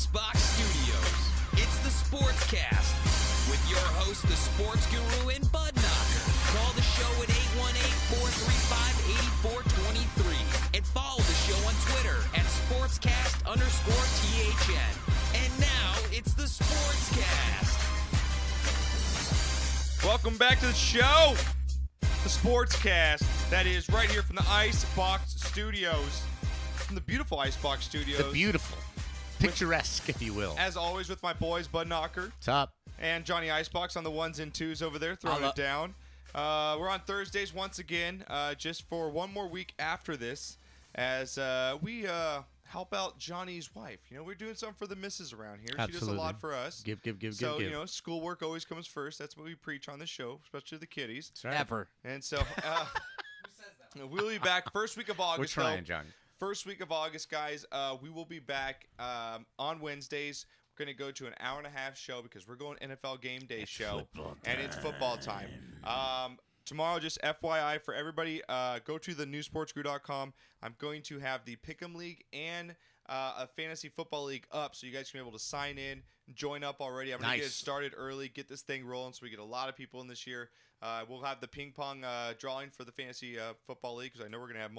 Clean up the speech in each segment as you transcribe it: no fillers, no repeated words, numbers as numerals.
IceBox Studios. It's the SportsCast with your host, the Sports Guru and BudKnocker. Call the show at 818-435-8423 and follow the show on Twitter at SportsCast_THN. And now it's the SportsCast. Welcome back to the show, the SportsCast. That is right here from the IceBox Studios, from the beautiful IceBox Studios. The beautiful, picturesque, if you will. As always, with my boys, BudKnocker. What's up? And Johnny Icebox on the ones and twos over there, throwing it down. We're on Thursdays once again, just for one more week after this, as we help out Johnny's wife. You know, we're doing something for the missus around here. Absolutely. She does a lot for us. Give. So, you know, schoolwork always comes first. That's what we preach on the show, especially the kiddies. That's right. Ever. And so, we'll be back first week of August. We're trying, Johnny. First week of August, guys. We will be back on Wednesdays. We're going to go to an hour-and-a-half show because we're going NFL Game Day show, and it's football time. Tomorrow, just FYI for everybody, go to thenewsportsguru.com. I'm going to have the Pick'em League and a Fantasy Football League up, so you guys can be able to sign in, join up already. I'm going to get it started early, get this thing rolling so we get a lot of people in this year. We'll have the ping pong drawing for the Fantasy Football League because I know we're going to have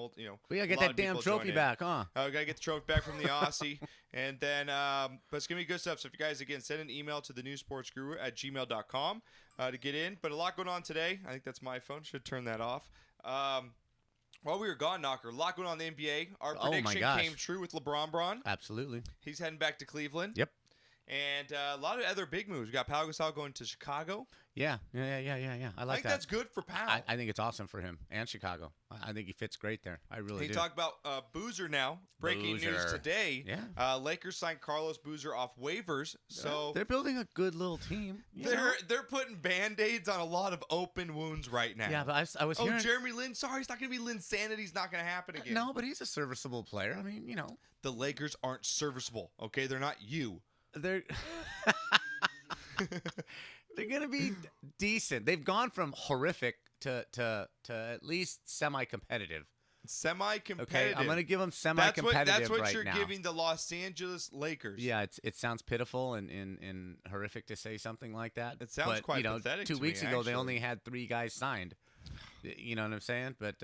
we got to get that damn trophy back, huh? We got to get the trophy back from the Aussie. And then, but it's going to be good stuff. So if you guys, again, send an email to thenewsportsguru@gmail.com to get in. But a lot going on today. I think that's my phone. Should turn that off. While we were gone, Knocker, a lot going on in the NBA. Our prediction came true with LeBron. Absolutely. He's heading back to Cleveland. Yep. And a lot of other big moves. We got Pau Gasol going to Chicago. Yeah. I like that. That's good for Pau. I think it's awesome for him and Chicago. I think he fits great there. I really do. Talk about Boozer now. Breaking news today. Yeah. Lakers signed Carlos Boozer off waivers. So they're building a good little team. They're putting Band-Aids on a lot of open wounds right now. Yeah, but I was hearing... Jeremy Lin. Sorry, it's not going to be Linsanity. It's not going to happen again. No, but he's a serviceable player. I mean, you know. The Lakers aren't serviceable, okay? They're not you. They're going to be decent. They've gone from horrific to at least semi-competitive. Semi-competitive. Okay, I'm going to give them semi-competitive That's what right you're now. giving the Los Angeles Lakers. Yeah, it sounds pitiful and horrific to say something like that. It sounds quite pathetic to me, 2 weeks ago, they actually. only had 3 guys signed. You know what I'm saying? But,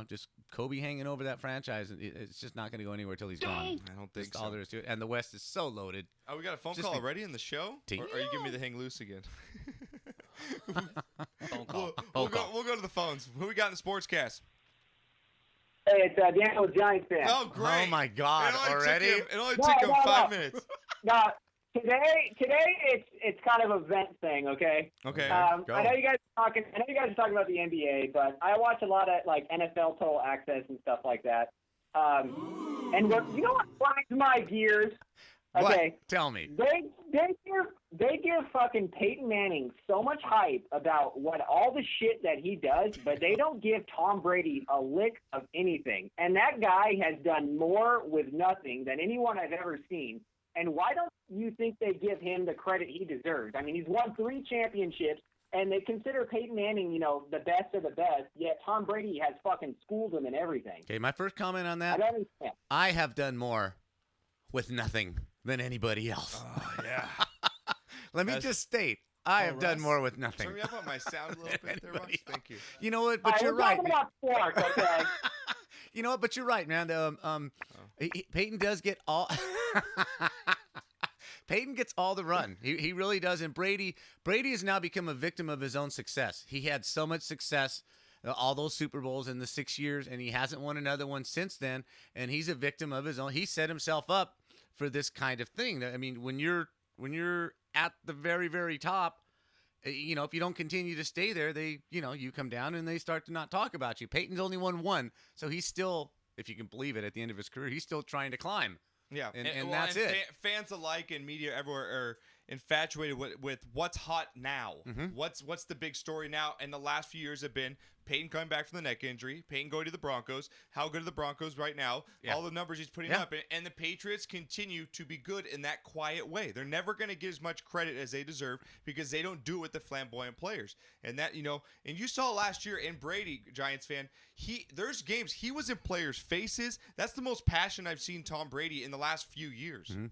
just Kobe hanging over that franchise, it's just not going to go anywhere until he's gone. I don't think so. All there is to it. And the West is so loaded. Oh, we got a phone call already in the show? Or are you giving me the hang loose again? Phone call. We'll go to the phones. Who we got in the Sportscast? Hey, it's Daniel with Giants fan. Oh, great. Oh, my God. Already? It only took him 5 minutes. No, today it's kind of a vent thing, okay? Okay. Go. I know you guys are talking about the NBA, but I watch a lot of like NFL Total Access and stuff like that. And you know what grinds my gears? Okay. What? Tell me. They give fucking Peyton Manning so much hype about all the shit that he does, but they don't give Tom Brady a lick of anything. And that guy has done more with nothing than anyone I've ever seen. And why don't you think they give him the credit he deserves? I mean, he's won 3 championships, and they consider Peyton Manning, the best of the best, yet Tom Brady has fucking schooled him in everything. Okay, my first comment on that, I don't understand. I have done more with nothing than anybody else. Oh, yeah. Let me just state, I have done more with nothing. Turn me up on my sound a little bit there, Russ. Thank you. You know what? But you're right. We're talking about sports, okay? You know what? But you're right, man. Peyton does get all. Peyton gets all the run. He really does. And Brady has now become a victim of his own success. He had so much success, all those Super Bowls in the 6 years, and he hasn't won another one since then. And he's a victim of his own. He set himself up for this kind of thing. I mean, when you're at the very, very top, if you don't continue to stay there, you come down and they start to not talk about you. Peyton's only won 1, so he's still, if you can believe it, at the end of his career, he's still trying to climb. Yeah, and that's it. Fans alike and media everywhere are infatuated with what's hot now. Mm-hmm. What's the big story now? And the last few years have been Peyton coming back from the neck injury, Peyton going to the Broncos. How good are the Broncos right now? Yeah. All the numbers he's putting up. And the Patriots continue to be good in that quiet way. They're never going to get as much credit as they deserve because they don't do it with the flamboyant players. And that, and you saw last year in Brady, Giants fan, there's games he was in players' faces. That's the most passion I've seen Tom Brady in the last few years. Mm-hmm.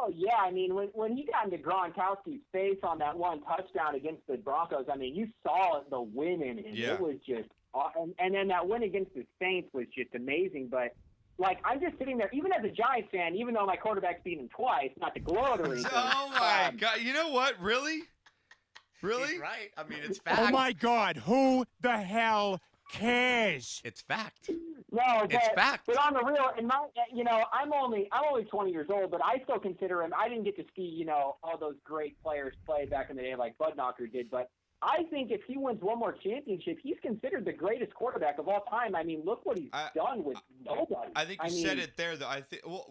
Oh, yeah. I mean, when he got into Gronkowski's face on that one touchdown against the Broncos, I mean, you saw the win in him. Yeah. It was just and then that win against the Saints was just amazing. But, like, I'm just sitting there, even as a Giants fan, even though my quarterback's beat him twice, not to gloat or anything. Oh, my God. You know what? Really? Really? He's right. I mean, it's fact. Oh, my God. Who the hell cares? It's fact. No, It's fact. But on the real, I'm only 20 years old, but I still consider him. I didn't get to see, all those great players play back in the day like BudKnocker did, but I think if he wins one more championship, he's considered the greatest quarterback of all time. I mean, look what he's done with nobody. I think you said it there, though.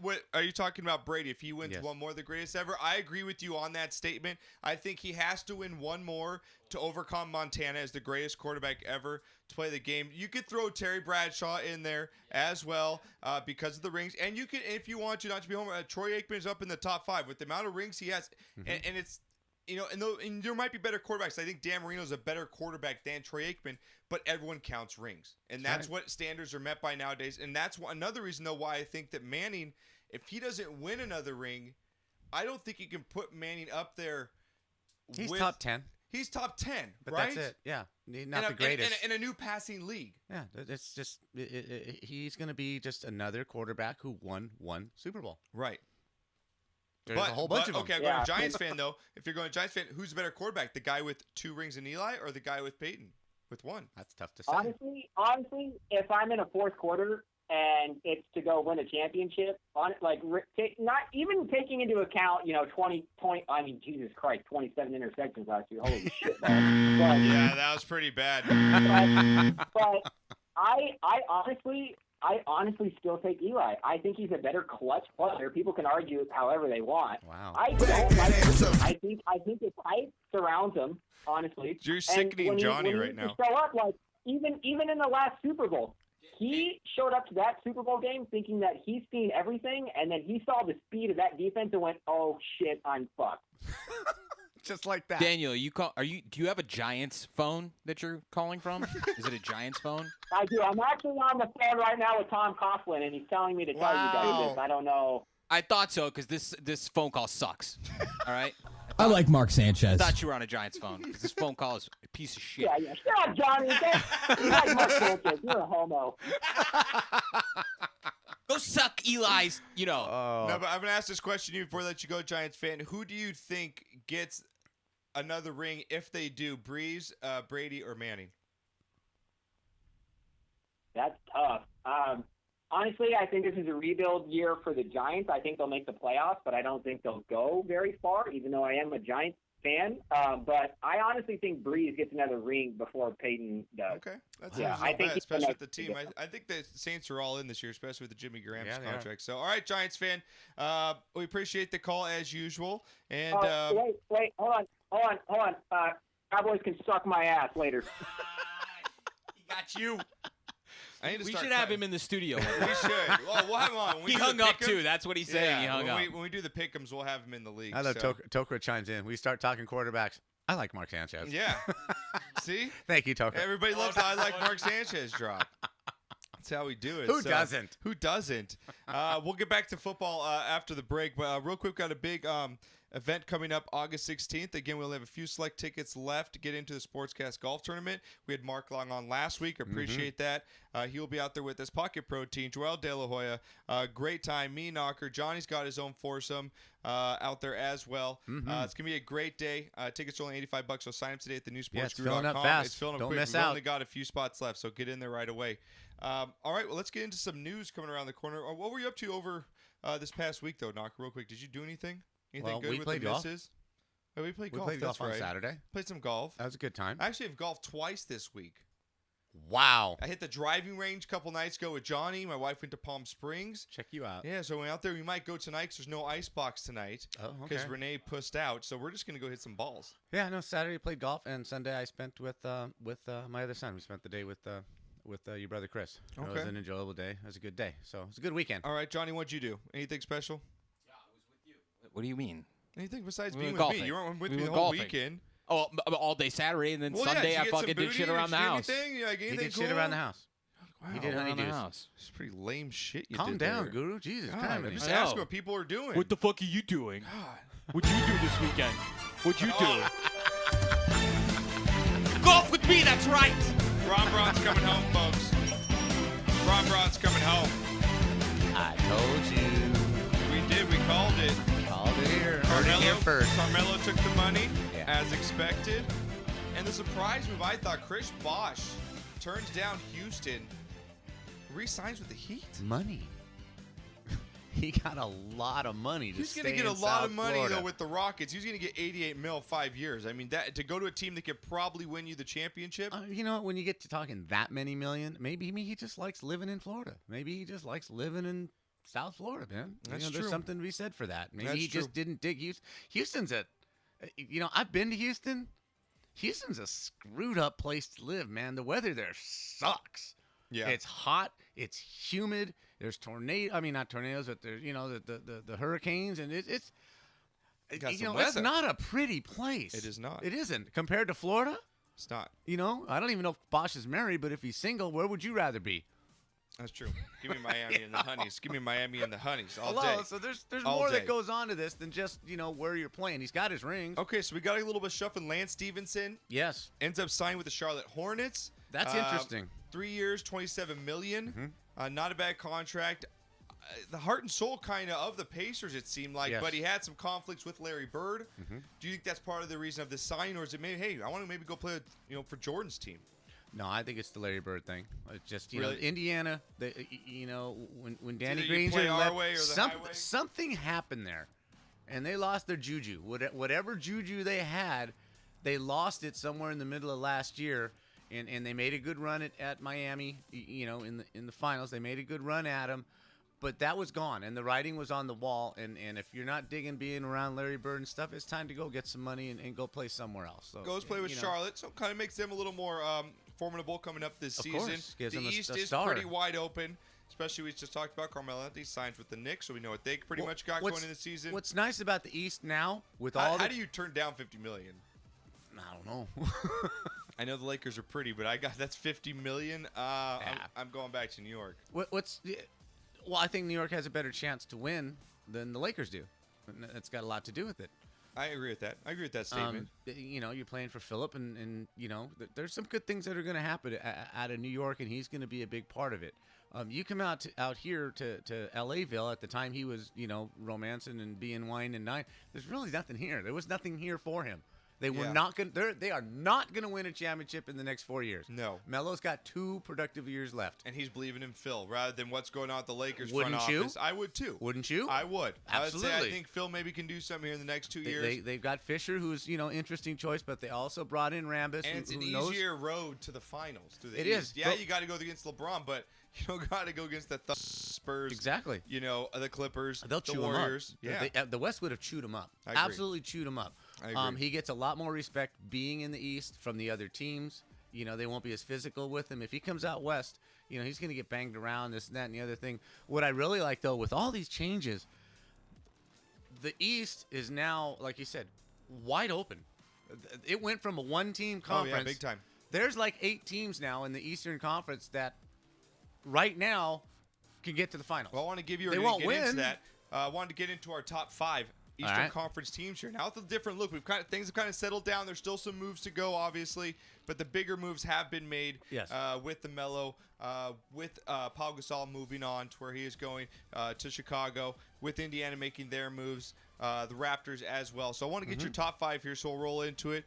What are you talking about, Brady? If he wins one more, the greatest ever? I agree with you on that statement. I think he has to win one more to overcome Montana as the greatest quarterback ever to play the game. You could throw Terry Bradshaw in there as well because of the rings, and you could, if you want to, not to be homer. Troy Aikman is up in the top 5 with the amount of rings he has, and it's. And there might be better quarterbacks. I think Dan Marino's a better quarterback than Troy Aikman, but everyone counts rings. And that's what standards are met by nowadays. And that's another reason, though, why I think that Manning, if he doesn't win another ring, I don't think you can put Manning up there. He's top 10. He's top 10, but right? That's it. Yeah. Not the greatest. In a new passing league. Yeah. It's just he's going to be just another quarterback who won one Super Bowl. Right. There's a whole bunch of them. Okay, I'm going to Giants fan, though. If you're going to Giants fan, who's a better quarterback? The guy with 2 rings in Eli or the guy with Peyton with 1? That's tough to say. Honestly, if I'm in a fourth quarter and it's to go win a championship, not even taking into account, 20 point, I mean, Jesus Christ, 27 interceptions last year. Holy shit. Yeah, that was pretty bad. But I honestly still take Eli. I think he's a better clutch player. People can argue however they want. Wow. I don't like him. I think the hype surrounds him, honestly. You're sickening Johnny right now. Show up, like, even in the last Super Bowl, he showed up to that Super Bowl game thinking that he's seen everything, and then he saw the speed of that defense and went, "Oh shit, I'm fucked." Just like that. Daniel, do you have a Giants phone that you're calling from? Is it a Giants phone? I do. I'm actually on the phone right now with Tom Coughlin, and he's telling me to tell you guys this. I don't know. I thought so because this phone call sucks. All right. I like Mark Sanchez. I thought you were on a Giants phone because this phone call is a piece of shit. Yeah. Shut up, Johnny. You like Mark Sanchez. You're a homo. Go suck Eli's, No, but I'm going to ask this question to you before I let you go, Giants fan. Who do you think gets another ring if they do? Breeze, Brady, or Manning? That's tough. Honestly, I think this is a rebuild year for the Giants. I think they'll make the playoffs, but I don't think they'll go very far, even though I am a Giants fan. But I honestly think Breeze gets another ring before Peyton does. Okay. That's I think especially with the team. I think the Saints are all in this year, especially with the Jimmy Graham's contract. So, all right, Giants fan, we appreciate the call as usual. And wait, hold on. Cowboys can suck my ass later. He got you. We should have him in the studio. We should. Well, we'll have him on. He hung up, too. That's what he's saying. Yeah, he hung up. When we do the pick'ems, we'll have him in the league. I love Tokra chimes in. We start talking quarterbacks. I like Mark Sanchez. Yeah. See? Thank you, Tokra. Everybody loves the I like Mark Sanchez drop. That's how we do it. Who doesn't? Who doesn't? We'll get back to football after the break. But real quick, got a big event coming up August 16th. Again, we'll have a few select tickets left to get into the SportsCast Golf Tournament. We had Mark Long on last week. Appreciate that. He'll be out there with us. Pocket Protein, Joel De La Hoya. Great time. Me, Knocker. Johnny's got his own foursome out there as well. It's going to be a great day. Tickets are only $85, so sign up today at the new it's filling up sportsguru.com. fast. It's filling up Don't quick. miss We've out. only got a few spots left, so get in there right away. All right, well, let's get into some news coming around the corner. What were you up to over this past week, though, Knocker, real quick? Did you do anything? Anything good we with played the golf. misses? Oh, we played golf. We played That's golf on right. Saturday. Played some golf. That was a good time. I actually have golfed twice this week. Wow. I hit the driving range a couple nights ago with Johnny. My wife went to Palm Springs. Check you out. Yeah, so I went out there. We might go tonight because there's no IceBox tonight. Oh, okay. Because Renee pussed out. So we're just going to go hit some balls. Yeah, no, Saturday played golf, and Sunday I spent with my other son. We spent the day with your brother Chris. Okay. It was an enjoyable day. It was a good day. So it was a good weekend. All right, Johnny, what'd you do? Anything special? Yeah, I was with you. What do you mean? Anything besides We being went with golfing. me? You weren't with We me the went whole golfing. weekend. Oh, all day Saturday, and then Well, Sunday did you I get some fucking did booty shit or around the did you do house. Anything? Like, He anything did cool? shit around the house. He did around the honeydews. house. It's pretty lame shit you Calm did down, there. Guru. Jesus God, Christ. I'm just I know. asking what people are doing. What the fuck are you doing? God. What'd you do this weekend? What'd you do? Golf with me, that's right. Ron Braun's coming home, folks. Ron Braun's coming home. I told you. We did. We called it. Called it here. Heard it here first. Carmelo took the money, Yeah. as expected. And the surprise move, I thought, Chris Bosh turns down Houston, re-signs with the Heat. Money. He got a lot of money to He's stay going to get in a lot South of money, Florida. though, with the Rockets. He's going to get $88 million 5 years. I mean, that to go to a team that could probably win you the championship. You know, when you get to talking that many million, maybe he just likes living in Florida. Maybe he just likes living in South Florida, man. That's There's true. something to be said for that. Maybe That's he just true. didn't dig Houston. Houston's I've been to Houston. Houston's a screwed up place to live, man. The weather there sucks. Yeah. It's hot. It's humid. There's not tornadoes, but there's the hurricanes, and it's Got some it's weather. not a pretty place. It is not. It isn't compared to Florida. It's not. I don't even know if Bosch is married, but if he's single, where would you rather be? That's true. Give me Miami and the Honeys. Give me Miami and the Honeys all Hello. day. So there's All more day. that goes on to this than just where you're playing. He's got his rings. Okay, so we got a little bit of shuffling. Lance Stevenson Yes, ends up signing with the Charlotte Hornets. that's interesting. 3 years, $27 million. Mm-hmm. Not a bad contract. The heart and soul kind of the Pacers, it seemed like, Yes. but he had some conflicts with Larry Bird. Do you think that's part of the reason of this sign, or is it maybe, hey, I want to maybe go play, for Jordan's team? No, I think it's the Larry Bird thing. It's just Really? Indiana. When Danny either you Granger play our left, way or the highway. something happened there, and they lost their juju. Whatever juju they had, they lost it somewhere in the middle of last year. And they made a good run at Miami, in the finals. They made a good run at them, but that was gone, and the writing was on the wall. And if you're not digging being around Larry Bird and stuff, it's time to go get some money and go play somewhere else. So, Goes play with Charlotte, so kind of makes them a little more formidable coming up this Of season. course, gives The them a East is star. pretty wide open, especially we just talked about Carmelo. He signs with the Knicks, so we know what they pretty much got going in the season. What's nice about the East now, with How, all how the, do you turn down $50 million? I don't know. I know the Lakers are pretty, but that's $50 million. I'm going back to New York. Well, I think New York has a better chance to win than the Lakers do. And that's got a lot to do with it. I agree with that. I agree with that statement. You're playing for Phillip, and there's some good things that are going to happen out of New York, and he's going to be a big part of it. You come out here to LAville at the time he was, romancing and being wine and dine. There's really nothing here. There was nothing here for him. They were not going. They are not going to win a championship in the next 4 years. No. Melo's got 2 productive years left. And he's believing in Phil rather than what's going on at the Lakers Wouldn't front you? office. I would too. Wouldn't you? I would. Absolutely. I would say I think Phil maybe can do something here in the next 2 years. They've got Fisher, who's interesting choice, but they also brought in Rambis, and it's an who knows. easier road to the finals. To the It East. is, Yeah, but- you got to go against LeBron, but you don't got to go against the Spurs. Exactly. The Clippers. They'll the chew Warriors. him up. Yeah. The West would have chewed him up. I agree. Absolutely chewed him up. I agree. He gets a lot more respect being in the East from the other teams. They won't be as physical with him. If he comes out West, he's going to get banged around, this and that and the other thing. What I really like, though, with all these changes, the East is now, like you said, wide open. It went from a one-team conference. Oh, yeah, big time. There's like 8 teams now in the Eastern Conference that right now can get to the finals. Well, I want to give you They a won't get win. into that. I wanted to get into our top 5 Eastern right. Conference teams here. Now with a different look, things have kind of settled down. There's still some moves to go, obviously, but the bigger moves have been made. Yes. With the Melo, with Paul Gasol moving on to where he is going to Chicago, with Indiana making their moves, the Raptors as well. So I want to get your top 5 here, so we'll roll into it.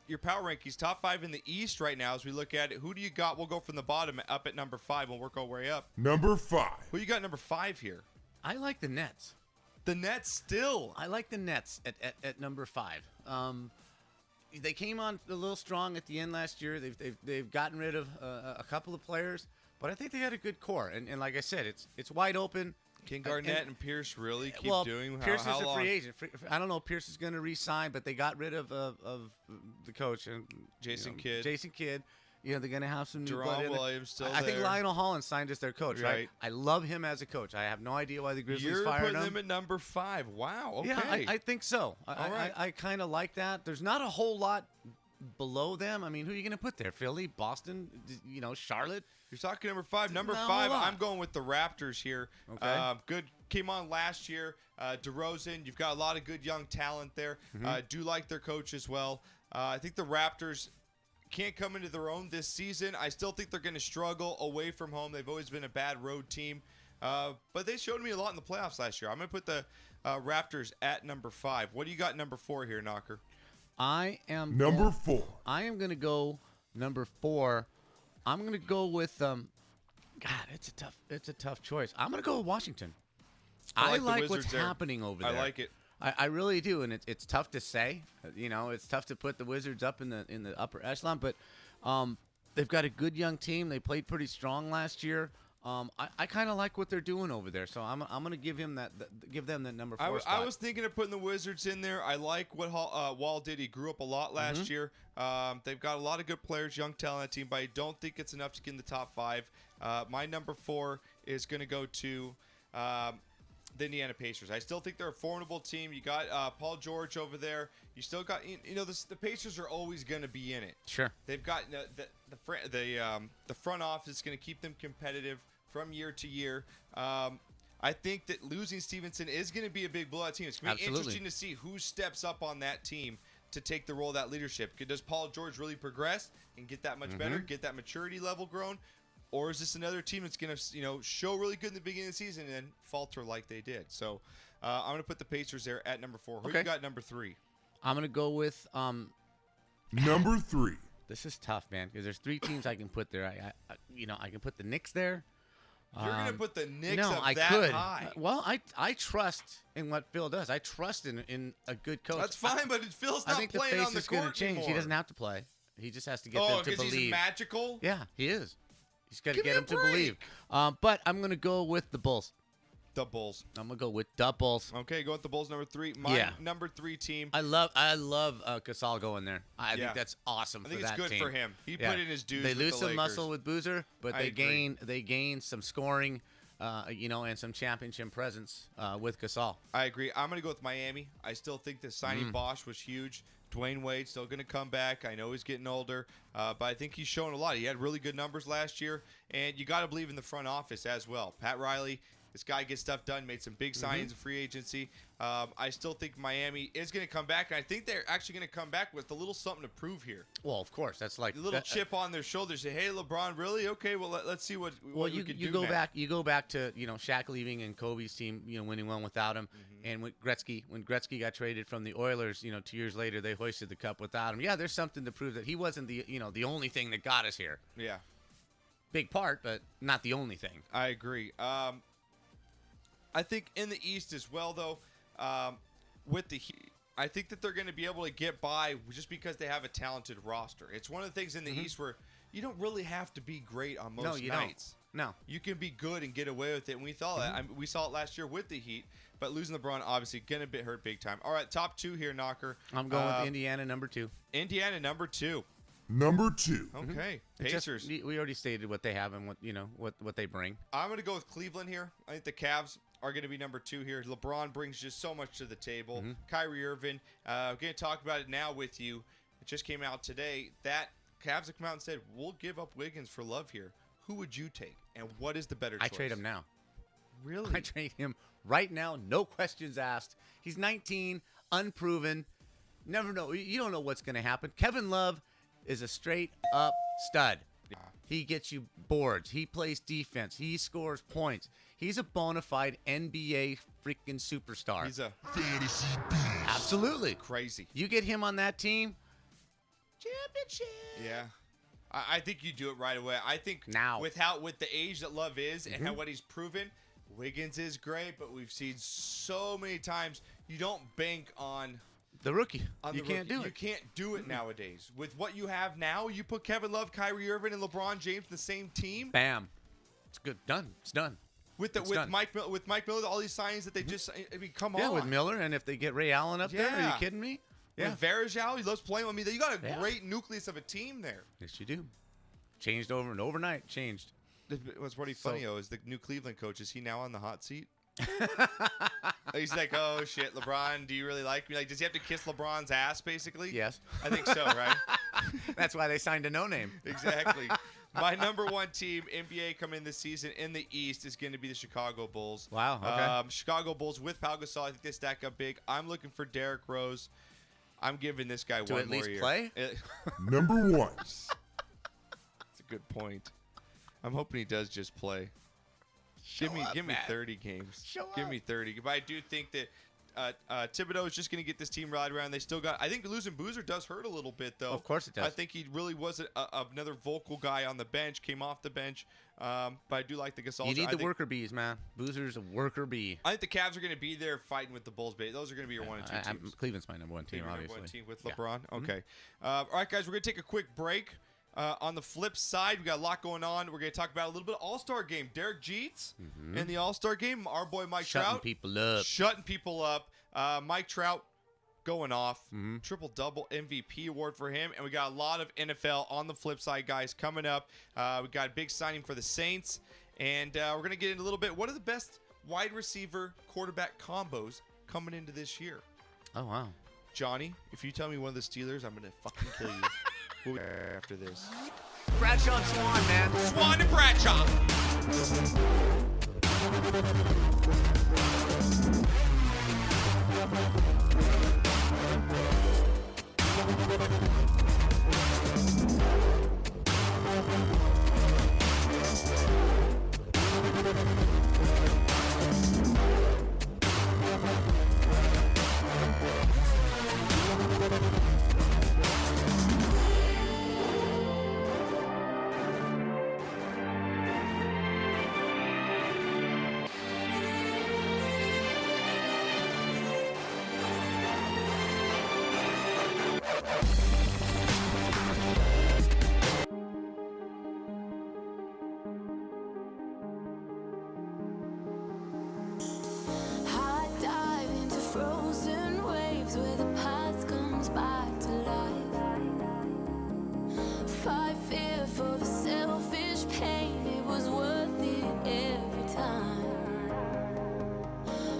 Your power rankings, top 5 in the East right now as we look at it. Who do you got? We'll go from the bottom up at number 5. We'll work our way up. Number 5. Who you got number 5 here? I like the Nets. The Nets still. I like the Nets at number 5. They came on a little strong at the end last year. They've gotten rid of a couple of players, but I think they had a good core. And like I said, it's wide open. Can Garnett and Pierce really keep doing Pierce how is a long? free agent. I don't know if Pierce is going to re-sign, but they got rid of the coach and Jason Kidd. Jason Kidd. They're going to have some new blood Jerome in there. Williams still I think there. Lionel Hollins signed as their coach, right? Right. I love him as a coach. I have no idea why the Grizzlies You're fired putting him. them at number 5. Wow. Okay. Yeah, I think so. All right. I kind of like that. There's not a whole lot below them, I mean, who are you going to put there? Philly, Boston, Charlotte? You're talking number 5. Number No, 5, hold on. I'm going with the Raptors here. Okay. Good. Came on last year. DeRozan, you've got a lot of good young talent there. Do like their coach as well. I think the Raptors can't come into their own this season. I still think they're going to struggle away from home. They've always been a bad road team. But they showed me a lot in the playoffs last year. I'm going to put the Raptors at number 5. What do you got number 4 here, Knocker? I am Number 4. I am going to go number 4. I'm going to go with God, it's a tough choice. I'm going to go with Washington. I I like the like what's Wizards there. happening over there. I like it. I really do, and it's tough to say. It's tough to put the Wizards up in the upper echelon, but they've got a good young team. They played pretty strong last year. I kind of like what they're doing over there, so I'm going to give them that number 4 spot. I was thinking of putting the Wizards in there. I like what Wall did. He grew up a lot last year. They've got a lot of good players, young talent on that team, but I don't think it's enough to get in the top 5. My number 4 is going to go to the Indiana Pacers. I still think they're a formidable team. You got Paul George over there. You still got the Pacers are always going to be in it. Sure. They've got the front office is going to keep them competitive from year to year. I think that losing Stevenson is going to be a big blowout team. It's going to be interesting to see who steps up on that team to take the role of that leadership. Does Paul George really progress and get that much better, get that maturity level grown? Or is this another team that's going to, show really good in the beginning of the season and then falter like they did? So I'm going to put the Pacers there at number 4. Who you got number 3? I'm going to go with Number 3. This is tough, man, because there's 3 teams I can put there. I can put the Knicks there. You're going to put the Knicks No, up I that could. high. Well, I trust in what Phil does. I trust in a good coach. That's fine, but Phil's I not think the playing face on the is going to court change. anymore. He doesn't have to play. He just has to get them to because believe. he's magical? Yeah, he is. He's got to Give get me a them to believe. But I'm going to go with the Bulls. The Bulls. I'm going to go with the Bulls. Okay, go with the Bulls, number 3. My number 3 team. I love Gasol going there. I think that's awesome. I think for it's that good team. for him. He put in his dues. They with lose the some Lakers. muscle with Boozer, but I agree. they gain some scoring, and some championship presence with Gasol. I agree. I'm going to go with Miami. I still think that signing Bosch was huge. Dwayne Wade still going to come back. I know he's getting older, but I think he's shown a lot. He had really good numbers last year, and you got to believe in the front office as well. Pat Riley, this guy gets stuff done, made some big signings in free agency. I still think Miami is going to come back, and I think they're actually going to come back with a little something to prove here. Well, of course, that's like A little chip on their shoulder. Say, hey, LeBron, really? Okay, well, let's see what Well, we you can you do go now. back. You go back to Shaq leaving and Kobe's team, winning one without him, and when Gretzky got traded from the Oilers, 2 years later they hoisted the cup without him. Yeah, there's something to prove that he wasn't the only thing that got us here. Yeah, Big part, but not the only thing. I agree. I think in the East as well, though, with the Heat, I think that they're going to be able to get by just because they have a talented roster. It's one of the things in the East where you don't really have to be great on most nights. No. You can be good and get away with it. And we saw that. We saw it last year with the Heat, but losing LeBron obviously going to hurt big time. All right, top 2 here, Knocker. I'm going with Indiana number 2. Indiana number 2. Number 2. Okay, It's just- Pacers. we already stated what they have and what they bring. I'm going to go with Cleveland here. I think the Cavs are going to be number 2 here. LeBron brings just so much to the table. Kyrie Irving, I'm going to talk about it now with you. It just came out today that Cavs have come out and said, we'll give up Wiggins for Love here. Who would you take, and what is the better choice? I trade him now. Really? I trade him right now, no questions asked. He's 19, unproven. Never know. You don't know what's going to happen. Kevin Love is a straight up stud. He gets you boards. He plays defense. He scores points. He's a bona fide NBA freaking superstar. He's a Absolutely. crazy. You get him on that team, championship. Yeah. I think you do it right away. I think Now. with the age that Love is and what he's proven, Wiggins is great, but we've seen so many times you don't bank on The rookie. on You the can't rookie. do You it. can't do it nowadays. With what you have now, you put Kevin Love, Kyrie Irving, and LeBron James in the same team. Bam. It's good. Done. It's done. With done. Mike Miller, all these signings that they just come Yeah, on. with Miller, and if they get Ray Allen up there, are you Yeah. kidding me? With Varejao, he loves playing with me. You got a Yeah. great nucleus of a team there. Yes, you do. Changed over and overnight. Changed. What's pretty So- funny though is the new Cleveland coach. Is he now on the hot seat? He's like, oh shit, LeBron, do you really like me? Like, does he have to kiss LeBron's ass, basically? Yes. I think so, right? That's why they signed a no-name. Exactly. My number one team, NBA, coming this season in the East is going to be the Chicago Bulls. Wow, okay. Chicago Bulls with Pau Gasol. I think they stack up big. I'm looking for Derrick Rose. I'm giving this guy To one at more least year. play? Number 1. That's a good point. I'm hoping he does just play. Give me 30 games. Give me 30. But I do think that Thibodeau is just going to get this team rallied around. They still got. I think losing Boozer does hurt a little bit, though. Of course it does. I think he really was another vocal guy on the bench. Came off the bench, but I do like the Gasol. You need the worker bees, man. Boozer's a worker bee. I think the Cavs are going to be there fighting with the Bulls. Those are going to be your 1 and 2 teams. Cleveland's my number one team, Number obviously. one team with Yeah. LeBron. Okay. All right, guys, we're going to take a quick break. On the flip side, we got a lot going on. We're going to talk about a little bit of All-Star Game. Derek Jeter in the All-Star Game. Our boy Mike Shutting Trout. people up. Shutting people up. Mike Trout going off. Triple-double MVP award for him. And we got a lot of NFL on the flip side, guys, coming up. We got a big signing for the Saints. And we're going to get into a little bit. What are the best wide receiver quarterback combos coming into this year? Oh, wow. Johnny, if you tell me one of the Steelers, I'm going to fucking kill you. We'll be after this. Bradshaw and Swan, man. Swan and Bradshaw. High dive into frozen waves where the past comes back to life. Fight fear for the selfish pain, it was worth it every time.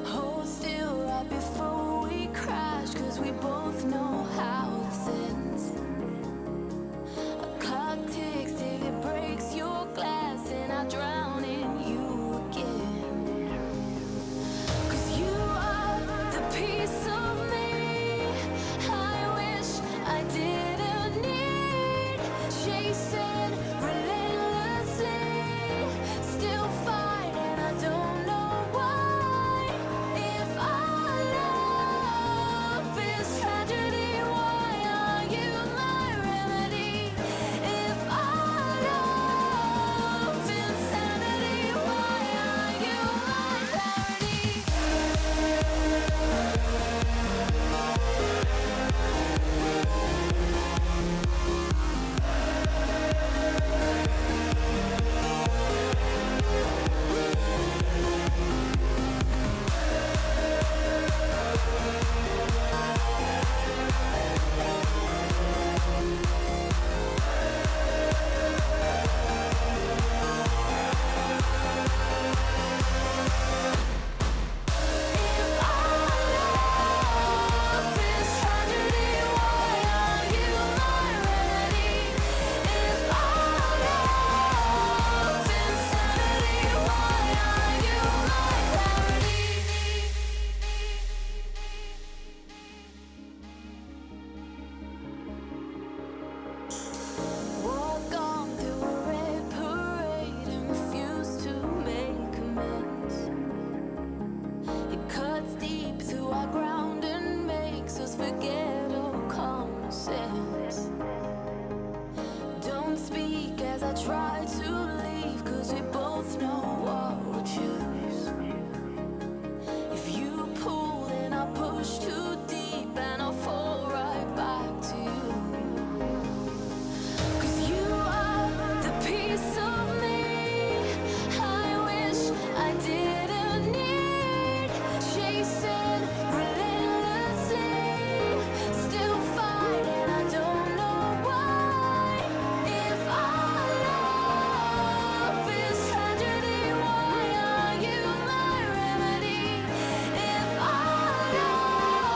Hold still right before we crash, 'cause we both know how this ends. A clock ticks till it breaks your glass, and I drown in you again. 'Cause you are the piece of me I wish I didn't need. Chasing relentlessly, still fight, and I don't know why. If our love is tragedy, why are you my remedy? If our love insanity, why are you my parody? If our love is tragedy, why are you my remedy? If our love insanity, why are you my parody? Walk on through a red parade and refuse to make amends. It cuts deep through our ground and makes us forget all common sense. Don't speak as I try to leave, 'cause we both know what we'll choose. If you pull, then I push too deep and I'll fall right back to you. 'Cause you are the piece of me I wish I didn't need. Chasing relentlessly, still fight, and I don't know why. If our love is tragedy, why are you my remedy? If our love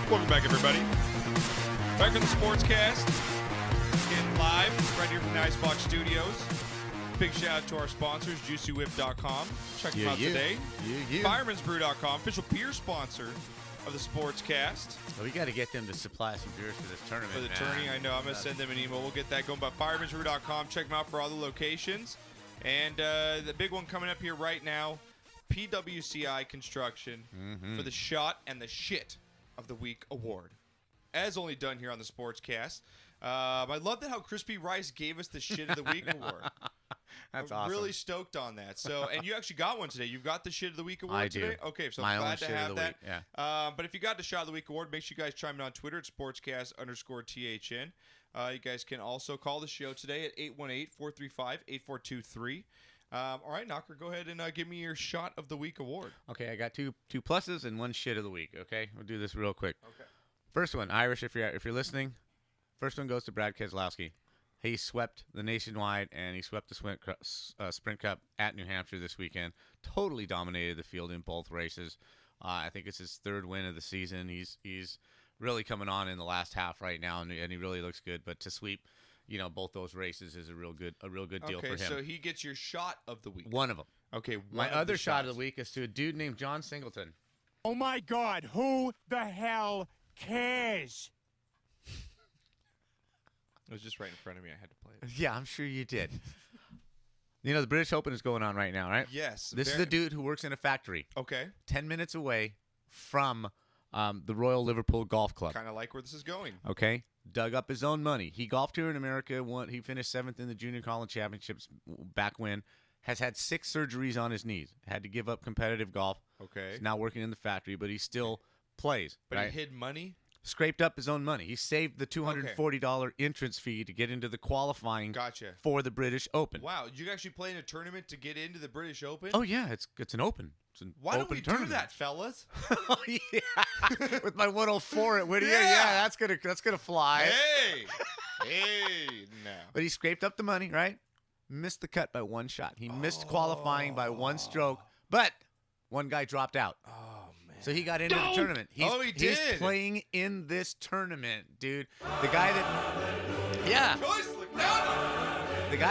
Welcome back, everybody. Back on the Sportscast. Getting live right here from the IceBox Studios. Big shout out to our sponsors, JuicyWhip.com. Check them out today. Fireman'sBrew.com, official beer sponsor of the Sportscast. Well, we got to get them to supply some beers for this tournament. For the tourney, I know. I'm going to send them an email. We'll get that going. But Fireman'sBrew.com. Check them out for all the locations. And the big one coming up here right now, PWCI Construction for the Shot and the Shit of the Week Award. As only done here on the Sportscast. I love that how Crispy Rice gave us the Shit of the Week Award. That's I'm awesome. really stoked on that. So, and you actually got one today. You've got the Shit of the Week Award today? do. Okay, so My I'm own glad to Shit of have the that. Week, yeah. But if you got the Shot of the Week Award, make sure you guys chime in on Twitter at sportscast_THN. You guys can also call the show today at 818-435-8423. All right, Knocker, go ahead and give me your Shot of the Week Award. Okay, I got two pluses and one shit of the week. Okay, we'll do this real quick. Okay. First one, Irish, if you're listening, first one goes to Brad Keselowski. He swept the Nationwide and he swept the Sprint Cup at New Hampshire this weekend. Totally dominated the field in both races. I think it's his third win of the season. He's really coming on in the last half right now, and he really looks good. But to sweep, both those races is a real good deal for him. Okay, so he gets your Shot of the Week. One of them. Okay, my other shot of the week is to a dude named John Singleton. Oh my God, who the hell cares? It was just right in front of me. I had to play it. Yeah, I'm sure you did. The British Open is going on right now, right? Yes. This is a dude who works in a factory. Okay. 10 minutes away from the Royal Liverpool Golf Club. Kind of like where this is going. Okay. Dug up his own money. He golfed here in America. He finished 7th in the Junior College Championships back when. Has had 6 surgeries on his knees. Had to give up competitive golf. Okay. He's now working in the factory, but he still plays. But right? he hid money? Scraped up his own money. He saved the $240 entrance fee to get into the qualifying for the British Open. Wow, you actually play in a tournament to get into the British Open? Oh yeah, it's an open. It's an Why open don't we tournament. do that, fellas? Oh yeah, with my 104 at Whittier. Yeah. That's gonna fly. Hey, no. But he scraped up the money, right? Missed the cut by one shot. He missed qualifying by one stroke, but one guy dropped out. Oh. So he got into the tournament. He did. He's playing in this tournament, dude. The guy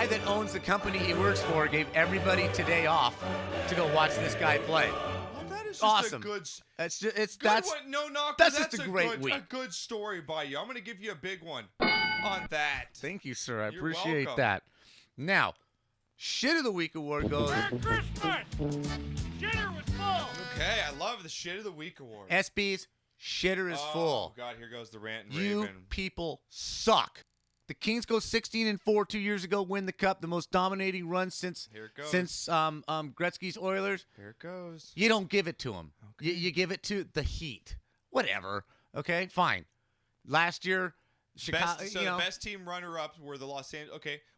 that owns the company he works for gave everybody today off to go watch this guy play. Well, that is just awesome. a good. That's just One. No, Knocker, that's just a great week. A good story by you. I'm going to give you a big one on that. Thank you, sir. I You're appreciate welcome. that. Now, Shit of the Week award goes. Merry Christmas! Shitter was full! Okay, I love the Shit of the Week award. SB's shitter is full. Oh God, here goes the rant and You raving. people suck. The Kings go 16-4 2 years ago, win the cup, the most dominating run since Gretzky's Oilers. Here it goes. You don't give it to them. Okay. You give it to the Heat. Whatever. Okay, fine. Last year, Chicago. The best team runner-ups were the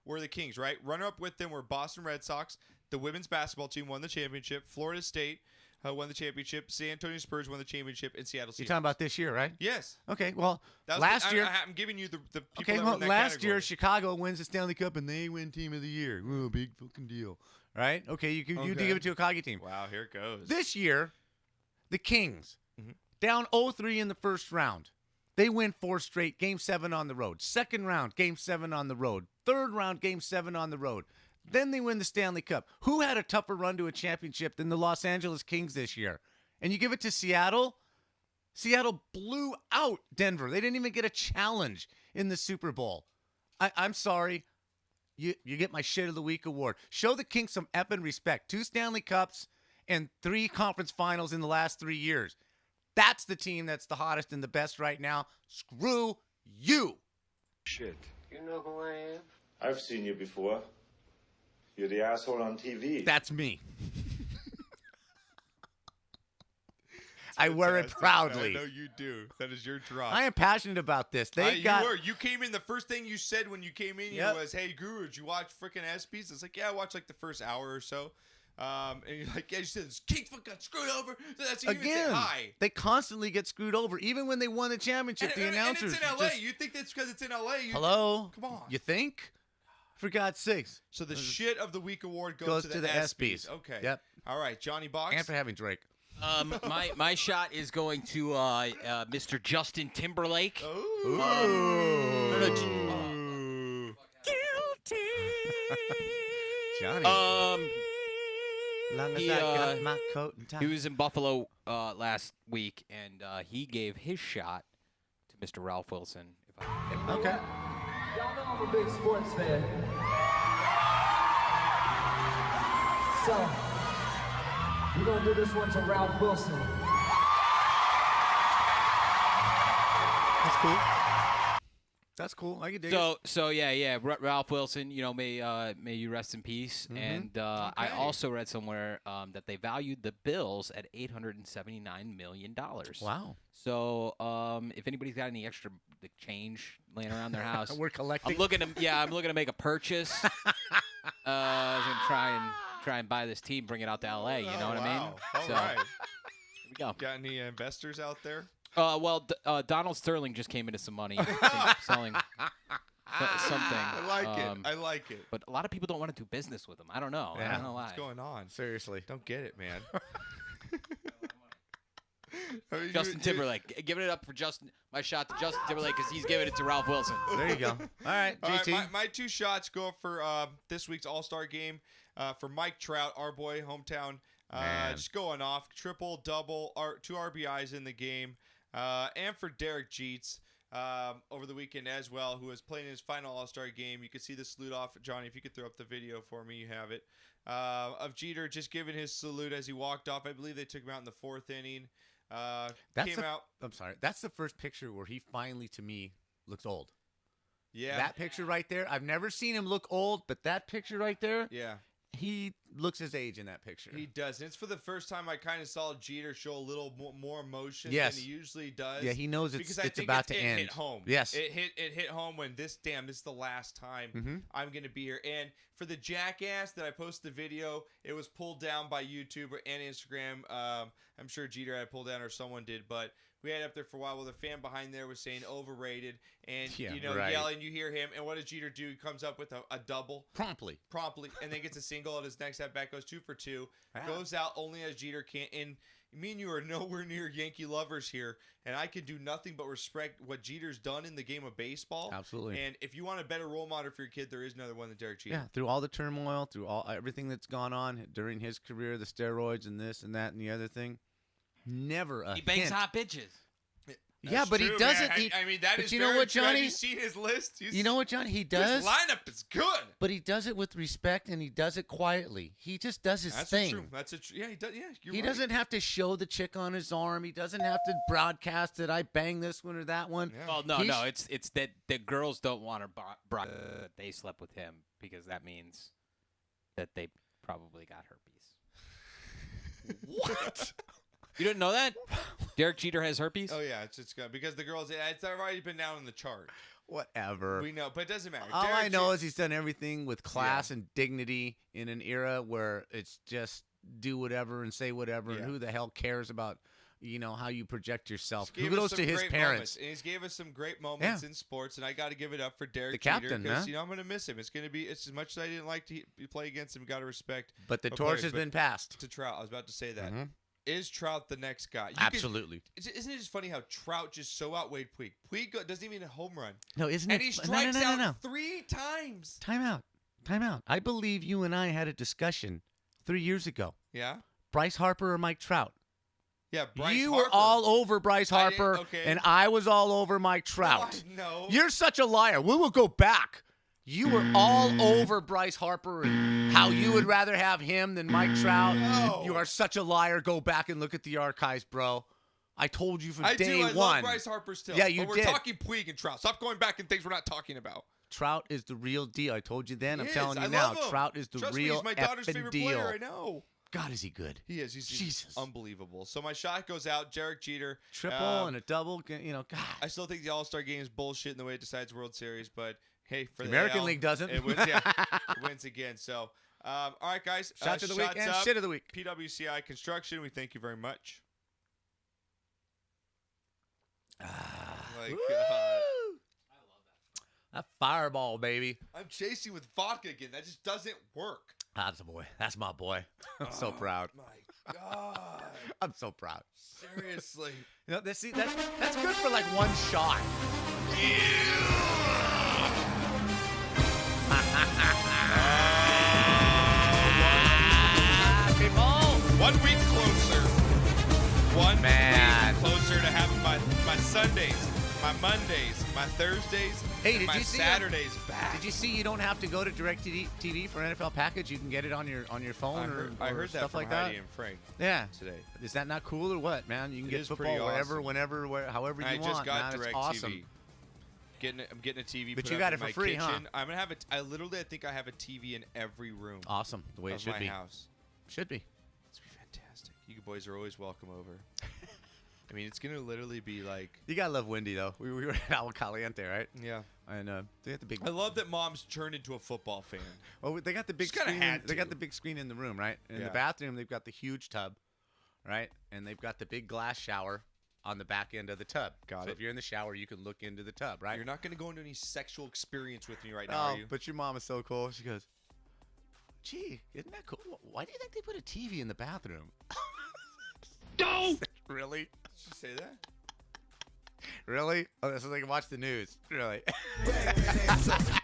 were the Kings, right? Runner-up with them were Boston Red Sox. The women's basketball team won the championship. Florida State won the championship. San Antonio Spurs won the championship, and Seattle Seahawks. You're talking about this year, right? Yes. Okay, well, last year. I'm giving you the people okay, that well, were in that last category. year Chicago wins the Stanley Cup and they win Team of the Year. Ooh, big fucking deal, right? Okay, you do give it to a Kagi team. Wow, here it goes. This year, the Kings down 0-3 in the first round. They win 4 straight. Game 7 on the road. Second round, Game 7 on the road. Third round, Game 7 on the road. Then they win the Stanley Cup. Who had a tougher run to a championship than the Los Angeles Kings this year? And you give it to Seattle? Seattle blew out Denver. They didn't even get a challenge in the Super Bowl. I'm sorry. You get my Shit of the Week award. Show the Kings some effing respect. 2 Stanley Cups and 3 conference finals in the last 3 years. That's the team that's the hottest and the best right now. Screw you. Shit. You know who I am? I've seen you before. You're the asshole on TV. That's me. I wear it proudly. I know you do. That is your drop. I am passionate about this. You came in. The first thing you said when you came in was, "Hey, Guru, did you watch freaking ESPYs?" It's like, "Yeah, I watched like the first hour or so." And you're like, "Yeah," you said, "This Kings got screwed over." So that's you even say hi. They constantly get screwed over, even when they won the championship. The announcers. And it's in LA. You think that's because it's in LA? Hello. Come on. You think? For God's sakes. So the Shit of the Week award goes to the ESPYs. Okay. Yep. All right, Johnny Box. And for having Drake. My shot is going to Mr. Justin Timberlake. Guilty. Johnny. Long as He, I got my coat and tie. He was in Buffalo last week, and he gave his shot to Mr. Ralph Wilson. Okay. Y'all know I'm a big sports fan. So, we're going to do this one to Ralph Wilson. That's cool. That's cool. I can dig it. So yeah. Ralph Wilson, may you rest in peace. Mm-hmm. And I also read somewhere that they valued the Bills at $879 million. Wow. So if anybody's got any extra change laying around their house, We're collecting. I'm looking to make a purchase. I was gonna try and buy this team, bring it out to LA. You know what I mean? All right. Here we go. Got any investors out there? Donald Sterling just came into some money selling something. I like it. But a lot of people don't want to do business with him. I don't know. Yeah. I don't know why. What's going on? Seriously. Don't get it, man. Justin Timberlake. Giving it up for my shot to Justin Timberlake because he's giving it to Ralph Wilson. There you go. All right, All JT. right, my two shots go for this week's All-Star Game for Mike Trout, our boy, hometown. Just going off. Triple, double, 2 RBIs in the game. And for Derek Jeter over the weekend as well, who was playing his final All-Star Game. You can see the salute off. Johnny, if you could throw up the video for me, you have it. Of Jeter just giving his salute as he walked off. I believe they took him out in the 4th inning. I'm sorry. That's the first picture where he finally, to me, looks old. Yeah. That picture right there. I've never seen him look old, but that picture right there. Yeah. He looks his age in that picture. He does. And it's for the first time I kind of saw Jeter show a little more emotion Yes. than he usually does. Yeah, he knows it's because I think about to it end. hit home. Yes. It hit home when this is the last time I'm going to be here. And for the jackass that I posted the video, it was pulled down by YouTube and Instagram. I'm sure Jeter had pulled down or someone did, but we had it up there for a while. Well, the fan behind there was saying overrated and, yelling. You hear him. And what does Jeter do? He comes up with a double. Promptly. And then gets a single at his next at-bat, goes 2 for 2. Goes out only as Jeter can. And me and you are nowhere near Yankee lovers here. And I can do nothing but respect what Jeter's done in the game of baseball. Absolutely. And if you want a better role model for your kid, there is another one than Derek Jeter. Yeah, through all the turmoil, through everything that's gone on during his career, the steroids and this and that and the other thing, never a He bangs hint. hot bitches. Yeah, but true, he doesn't. man. I mean, that but is you know very what, true. Have Johnny? you seen his list? You know what, Johnny? He does. His lineup is good. But he does it with respect, and he does it quietly. He just does his thing. True. Yeah, he does. Yeah, you're He right. doesn't have to show the chick on his arm. He doesn't have to broadcast that I bang this one or that one. Yeah. Well, no, it's that the girls don't want to they slept with him because that means that they probably got herpes. What? You didn't know that? Derek Jeter has herpes? Oh yeah, it's good because the girls. It's already been down on the chart. Whatever. We know, but it doesn't matter. All Derek I know Jeter- is he's done everything with class and dignity in an era where it's just do whatever and say whatever, and who the hell cares about, how you project yourself? Gave us Kudos some to his great parents. moments, and he's gave us some great moments in sports, and I got to give it up for Derek The Jeter captain, because huh? I'm going to miss him. It's as much as I didn't like to play against him. Got to respect. But the my torch players, has but been passed. to Trout. I was about to say that. Mhm. Is Trout the next guy? Absolutely. Isn't it just funny how Trout just so outweighed Puig? Puig doesn't even hit a home run. No, isn't And it? he strikes no. out 3 times. Time out. I believe you and I had a discussion 3 years ago. Yeah? Bryce Harper or Mike Trout? Yeah, Bryce You Harper. were all over Bryce I didn't- Harper, okay. and I was all over Mike Trout. No. You're such a liar. We will go back. You were all over Bryce Harper and how you would rather have him than Mike Trout. No. You are such a liar. Go back and look at the archives, bro. I told you from I day do. I one. love Bryce Harper still. Yeah, you but we're did. talking Puig and Trout. Stop going back and things we're not talking about. Trout is the real deal. I told you then. He I'm is. telling you I now. love him. Trout is the Trust me, real he's my daughter's effing favorite deal. player. I know. God, is he good? He is. He's Jesus. unbelievable. So my shot goes out. Derek Jeter. Triple and a double. God. I still think the All-Star Game is bullshit in the way it decides World Series, but hey, for The the American AL, League doesn't. It wins, it wins again. So, all right, guys. Shots of the week shots and up. shit of the week. PWCI Construction. We thank you very much. My God. That fireball, baby. I'm chasing with vodka again. That just doesn't work. That's a boy. That's my boy. I'm so proud. My God. I'm so proud. Seriously. You know, that's good for like one shot. People. 1 week closer. One Man. week closer to having my Sundays, my Mondays, my Thursdays, Hey, and did my you see Saturdays back. Did you see you don't have to go to DirecTV for NFL package? You can get it on your phone I or heard that stuff from like Heidi that. and Frank Yeah. today. Is that not cool or what, man? You can It get is football pretty wherever, awesome. whenever, however you I want. just got man. It's DirecTV. awesome. I'm getting a TV. But put you up got in it for my free, huh? kitchen. I'm gonna have it. I think I have a TV in every room Awesome, the way it of should my be. house. Should be. It's gonna be fantastic. You boys are always welcome over. I mean, it's gonna literally be like. You gotta love Wendy though. We were at Agua Caliente, right? Yeah. And they got the big. I love that Mom's turned into a football fan. Oh, they got the big She's kinda screen. had They got to. the big screen in the room, right? In the Yeah. bathroom, they've got the huge tub, right? And they've got the big glass shower on the back end of the tub. Got so it. if you're in the shower, you can look into the tub, right? You're not gonna go into any sexual experience with me right now, are you? But your mom is so cool. She goes, "Gee, isn't that cool? Why do you think they put a TV in the bathroom?" No. Really? Did she say that? Really? Oh, so they can watch the news. Really?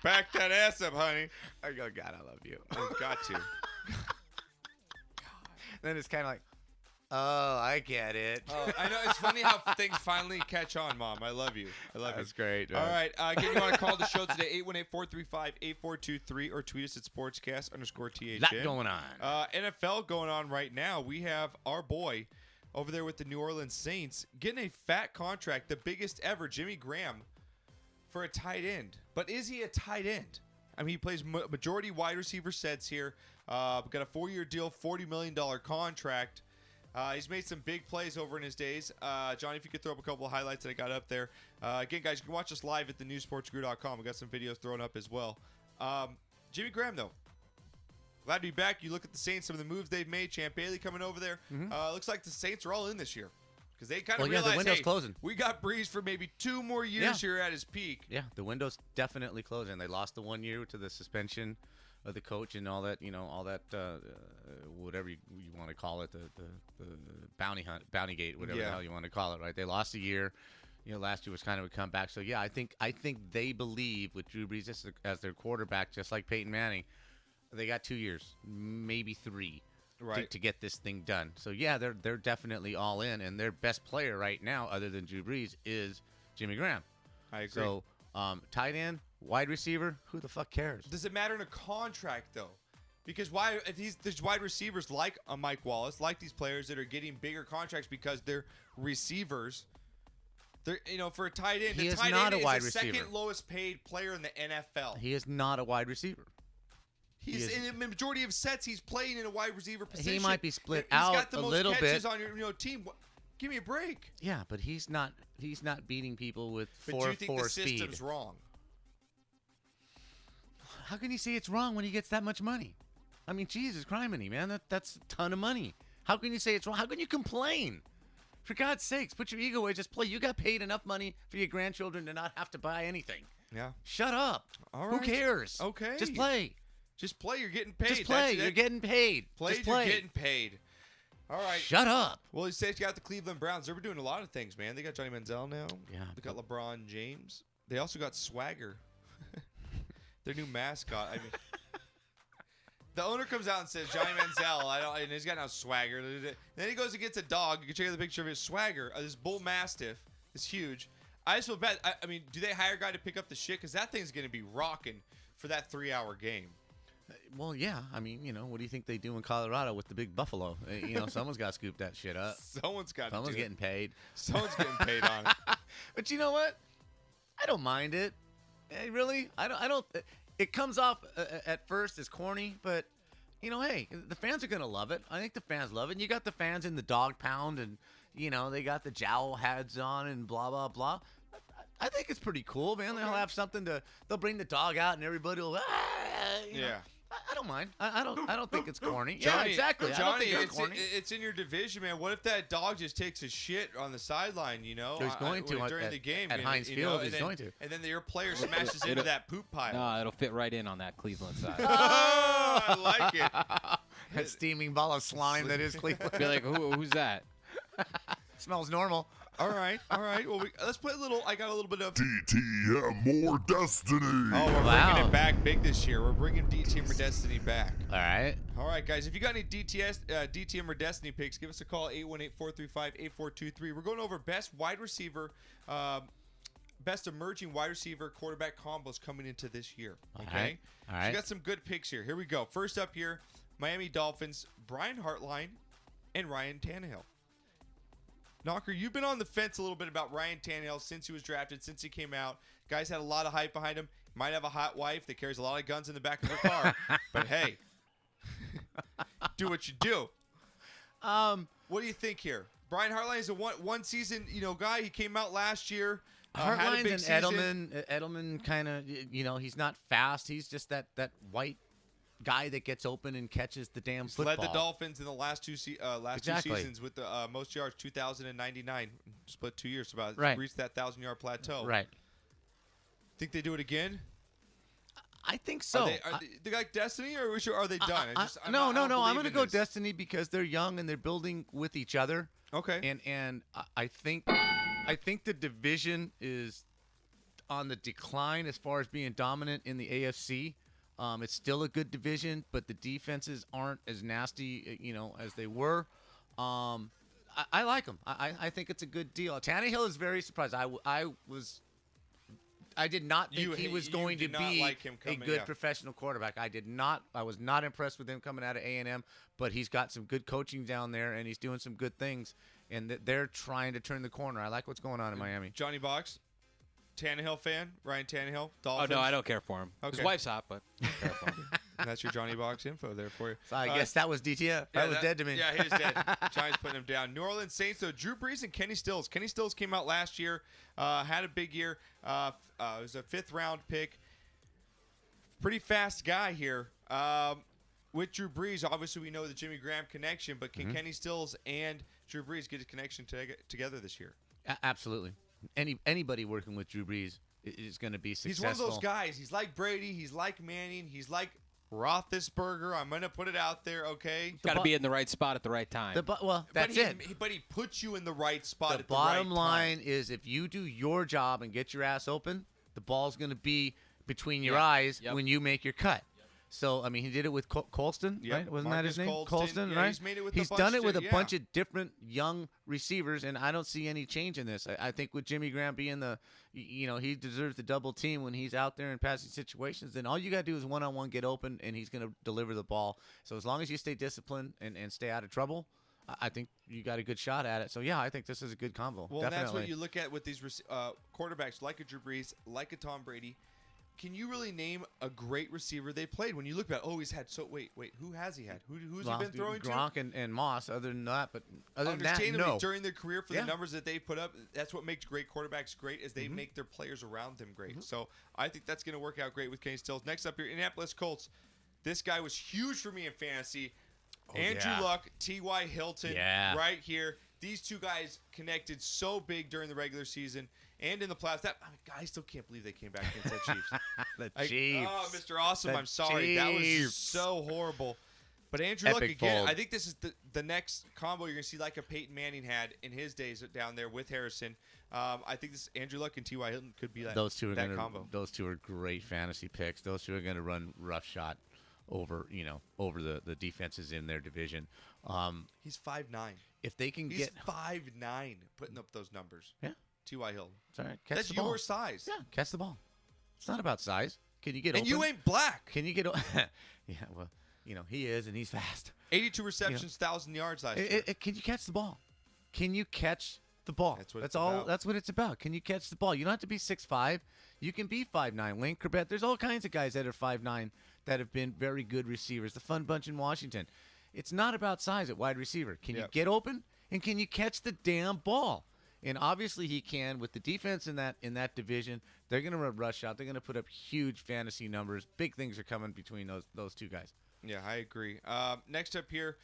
Back that ass up, honey. I go, God, I love you. I've got to. Then it's kind of like, oh, I get it. Oh, I know. It's funny how things finally catch on, Mom. I love you. I love That's you. great. All right. Again, you want to call the show today, 818-435-8423, or tweet us at sportscast_THN. Lot going on. NFL going on right now. We have our boy over there with the New Orleans Saints getting a fat contract, the biggest ever, Jimmy Graham, for a tight end. But is he a tight end? I mean, he plays majority wide receiver sets here. Got a 4-year deal, $40 million contract. He's made some big plays over in his days. Johnny, if you could throw up a couple of highlights that I got up there. Again, guys, you can watch us live at thenewsportsguru.com. We got some videos thrown up as well. Jimmy Graham, though. Glad to be back. You look at the Saints, some of the moves they've made. Champ Bailey coming over there. Looks like the Saints are all in this year. Because they kind of realized, the window's hey, closing. we got Breeze for maybe 2 more years here at his peak. Yeah, the window's definitely closing. They lost the 1 year to the suspension of the coach and all that, whatever you want to call it, the bounty gate, whatever the hell you want to call it, right? They lost a year. Last year was kind of a comeback. So yeah, I think they believe with Drew Brees as their quarterback, just like Peyton Manning, they got 2 years, maybe 3. Right. To get this thing done. So yeah, they're definitely all in, and their best player right now, other than Drew Brees, is Jimmy Graham. I agree. So tight end, wide receiver, who the fuck cares? Does it matter in a contract, though? Because there's wide receivers like a Mike Wallace, like these players that are getting bigger contracts because they're receivers. They're, for a tight end, He the is tight not end a wide is the receiver. second lowest paid player in the NFL. He is not a wide receiver. He's in the majority of sets. He's playing in a wide receiver position. He might be split He's out got the a most little catches bit. on your team. Give me a break. Yeah, but he's not beating people with But do you think 4.4 the speed. system's wrong? How can you say it's wrong when he gets that much money? I mean, Jesus criminy, man, that's a ton of money. How can you say it's wrong? How can you complain? For God's sakes, put your ego away. Just play. You got paid enough money for your grandchildren to not have to buy anything. Yeah. Shut up. All Who right. cares? Okay. Just play. Just play. You're getting paid. Just play. You're getting paid. Played, Just play. You're getting paid. All right. Shut up. Well, he says you got the Cleveland Browns. They're doing a lot of things, man. They got Johnny Manziel now. Yeah. They got LeBron James. They also got Swagger. Their new mascot. I mean, the owner comes out and says Johnny Manziel. And he's got now Swagger. Then he goes and gets a dog. You can check out the picture of his Swagger. This bull mastiff. It's huge. I just feel bad. I mean, do they hire a guy to pick up the shit? Because that thing's going to be rocking for that 3-hour game. Well, yeah. I mean, what do you think they do in Colorado with the big buffalo? Someone's got to scoop that shit up. Someone's got to do Someone's it. getting paid. Someone's getting paid on it. But you know what? I don't mind it. Really? I don't. It comes off at first as corny, but hey, the fans are gonna love it. I think the fans love it. And you got the fans in the dog pound, and they got the jowl hats on and blah blah blah. I think it's pretty cool, man. They'll have something they'll bring the dog out, and everybody will. Yeah. I don't mind. I don't think it's corny. Johnny, yeah, exactly. I don't Johnny, think it's corny. it's in your division, man. What if that dog just takes a shit on the sideline? You know, He's going to during the game at Heinz Field. He's going to. And then your player smashes into that poop pile. No, it'll fit right in on that Cleveland side. Oh, I like it. That steaming ball of slime that is Cleveland. Be like, who's that? Smells normal. All right. Well, let's play a little. I got a little bit of DTM or Destiny. Oh, we're bringing it back big this year. We're bringing DTM or Destiny back. All right, guys. If you got any DTM or Destiny picks, give us a call, 818-435-8423. We're going over best wide receiver, best emerging wide receiver quarterback combos coming into this year. Okay? All right. So we got some good picks here. Here we go. First up here, Miami Dolphins, Brian Hartline and Ryan Tannehill. Knocker, you've been on the fence a little bit about Ryan Tannehill since he was drafted, since he came out. Guys had a lot of hype behind him. Might have a hot wife that carries a lot of guns in the back of her car. But hey, do what you do. What do you think here? Brian Hartline is a one season guy. He came out last year. Hartline's an Edelman kind of, he's not fast. He's just that white guy that gets open and catches the damn football. Led the Dolphins in the last two seasons with the most yards, 2,099. Split 2 years, about reached that 1,000-yard plateau. Right. Think they do it again? I think so. Are they like Destiny, or are they done? No. I'm going to go Destiny because they're young and they're building with each other. Okay. And I think the division is on the decline as far as being dominant in the AFC. It's still a good division, but the defenses aren't as nasty, as they were. I like them. I think it's a good deal. Tannehill is very surprised. I did not think he was going to be a good professional quarterback. I was not impressed with him coming out of A&M, but he's got some good coaching down there, and he's doing some good things, and they're trying to turn the corner. I like what's going on in Miami. Johnny Box, Tannehill fan, Ryan Tannehill, Dolphins. Oh, no, I don't care for him. Okay. His wife's hot, but I don't care for him. And that's your Johnny Box info there for you. So I guess that was DTF. That was dead to me. Yeah, he was dead. Giants putting him down. New Orleans Saints, though, Drew Brees and Kenny Stills. Kenny Stills came out last year, had a big year. It was a 5th-round pick. Pretty fast guy here. With Drew Brees, obviously we know the Jimmy Graham connection, but can Kenny Stills and Drew Brees get a connection together this year? Absolutely. Anybody working with Drew Brees is going to be successful. He's one of those guys. He's like Brady. He's like Manning. He's like Roethlisberger. I'm going to put it out there, okay? Got to be in the right spot at the right time. That's it. But he puts you in the right spot at the right time. The bottom line is if you do your job and get your ass open, the ball's going to be between your eyes when you make your cut. So, I mean, he did it with Colston, right? Wasn't that his name? Colston, right? He's made it with He's done it with a bunch of different young receivers, and I don't see any change in this. I think with Jimmy Graham being he deserves the double team when he's out there in passing situations. Then all you got to do is one-on-one get open, and he's going to deliver the ball. So as long as you stay disciplined and stay out of trouble, I think you got a good shot at it. So, yeah, I think this is a good combo. Well, definitely. That's what you look at with these quarterbacks like a Drew Brees, like a Tom Brady. Can you really name a great receiver they played? When you look at, who has he had? Who's he been throwing to? Gronk and Moss. Other than that, no. During their career, for the numbers that they put up, that's what makes great quarterbacks great, is they make their players around them great. So I think that's going to work out great with Kenny Stills. Next up here, Indianapolis Colts. This guy was huge for me in fantasy. Andrew Luck, T.Y. Hilton, right here. These two guys connected so big during the regular season and in the playoffs. I still can't believe they came back against that Chiefs. Chiefs. Oh, Mr. Awesome, I'm sorry. That was so horrible. But Andrew Luck, again, I think this is the next combo you're going to see like a Peyton Manning had in his days down there with Harrison. I think this Andrew Luck and T.Y. Hilton could be that combo. Those two are great fantasy picks. Those two are going to run roughshod over the defenses in their division. He's 5'9". If they can He's 5'9", putting up those numbers. Yeah. T.Y. Hilton. That's your size. Yeah, catch the ball. It's not about size. Can you get open? And you ain't black. Can you get yeah, well, he is, and he's fast. 82 receptions, 1,000 yards last year. Can you catch the ball? Can you catch the ball? That's what it's about. Can you catch the ball? You don't have to be 6'5". You can be 5'9". Wayne Corbett. There's all kinds of guys that are 5'9" that have been very good receivers. The fun bunch in Washington. It's not about size at wide receiver. Can you get open? And can you catch the damn ball? And obviously he can with the defense in that division. They're going to rush out. They're going to put up huge fantasy numbers. Big things are coming between those two guys. Yeah, I agree. Next up here,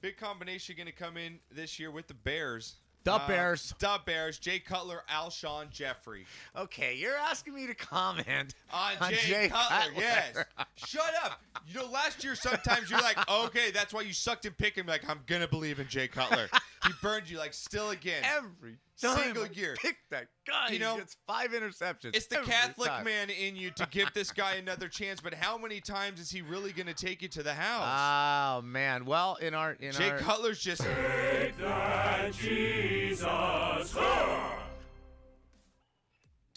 big combination going to come in this year with the Bears. The Bears. Jay Cutler, Alshon Jeffrey. Okay, you're asking me to comment on Jay Cutler. Yes. Shut up. You know, last year sometimes you're like, okay, that's why you sucked in picking. Like, I'm going to believe in Jay Cutler. He burned you like still again. Every time single year. Pick that guy. You know, he gets 5 interceptions. It's the every Catholic time. man in you to give this guy another chance, but how many times is he really going to take you to the house? Oh man. Well, Jay Cutler's just Take that, Jesus.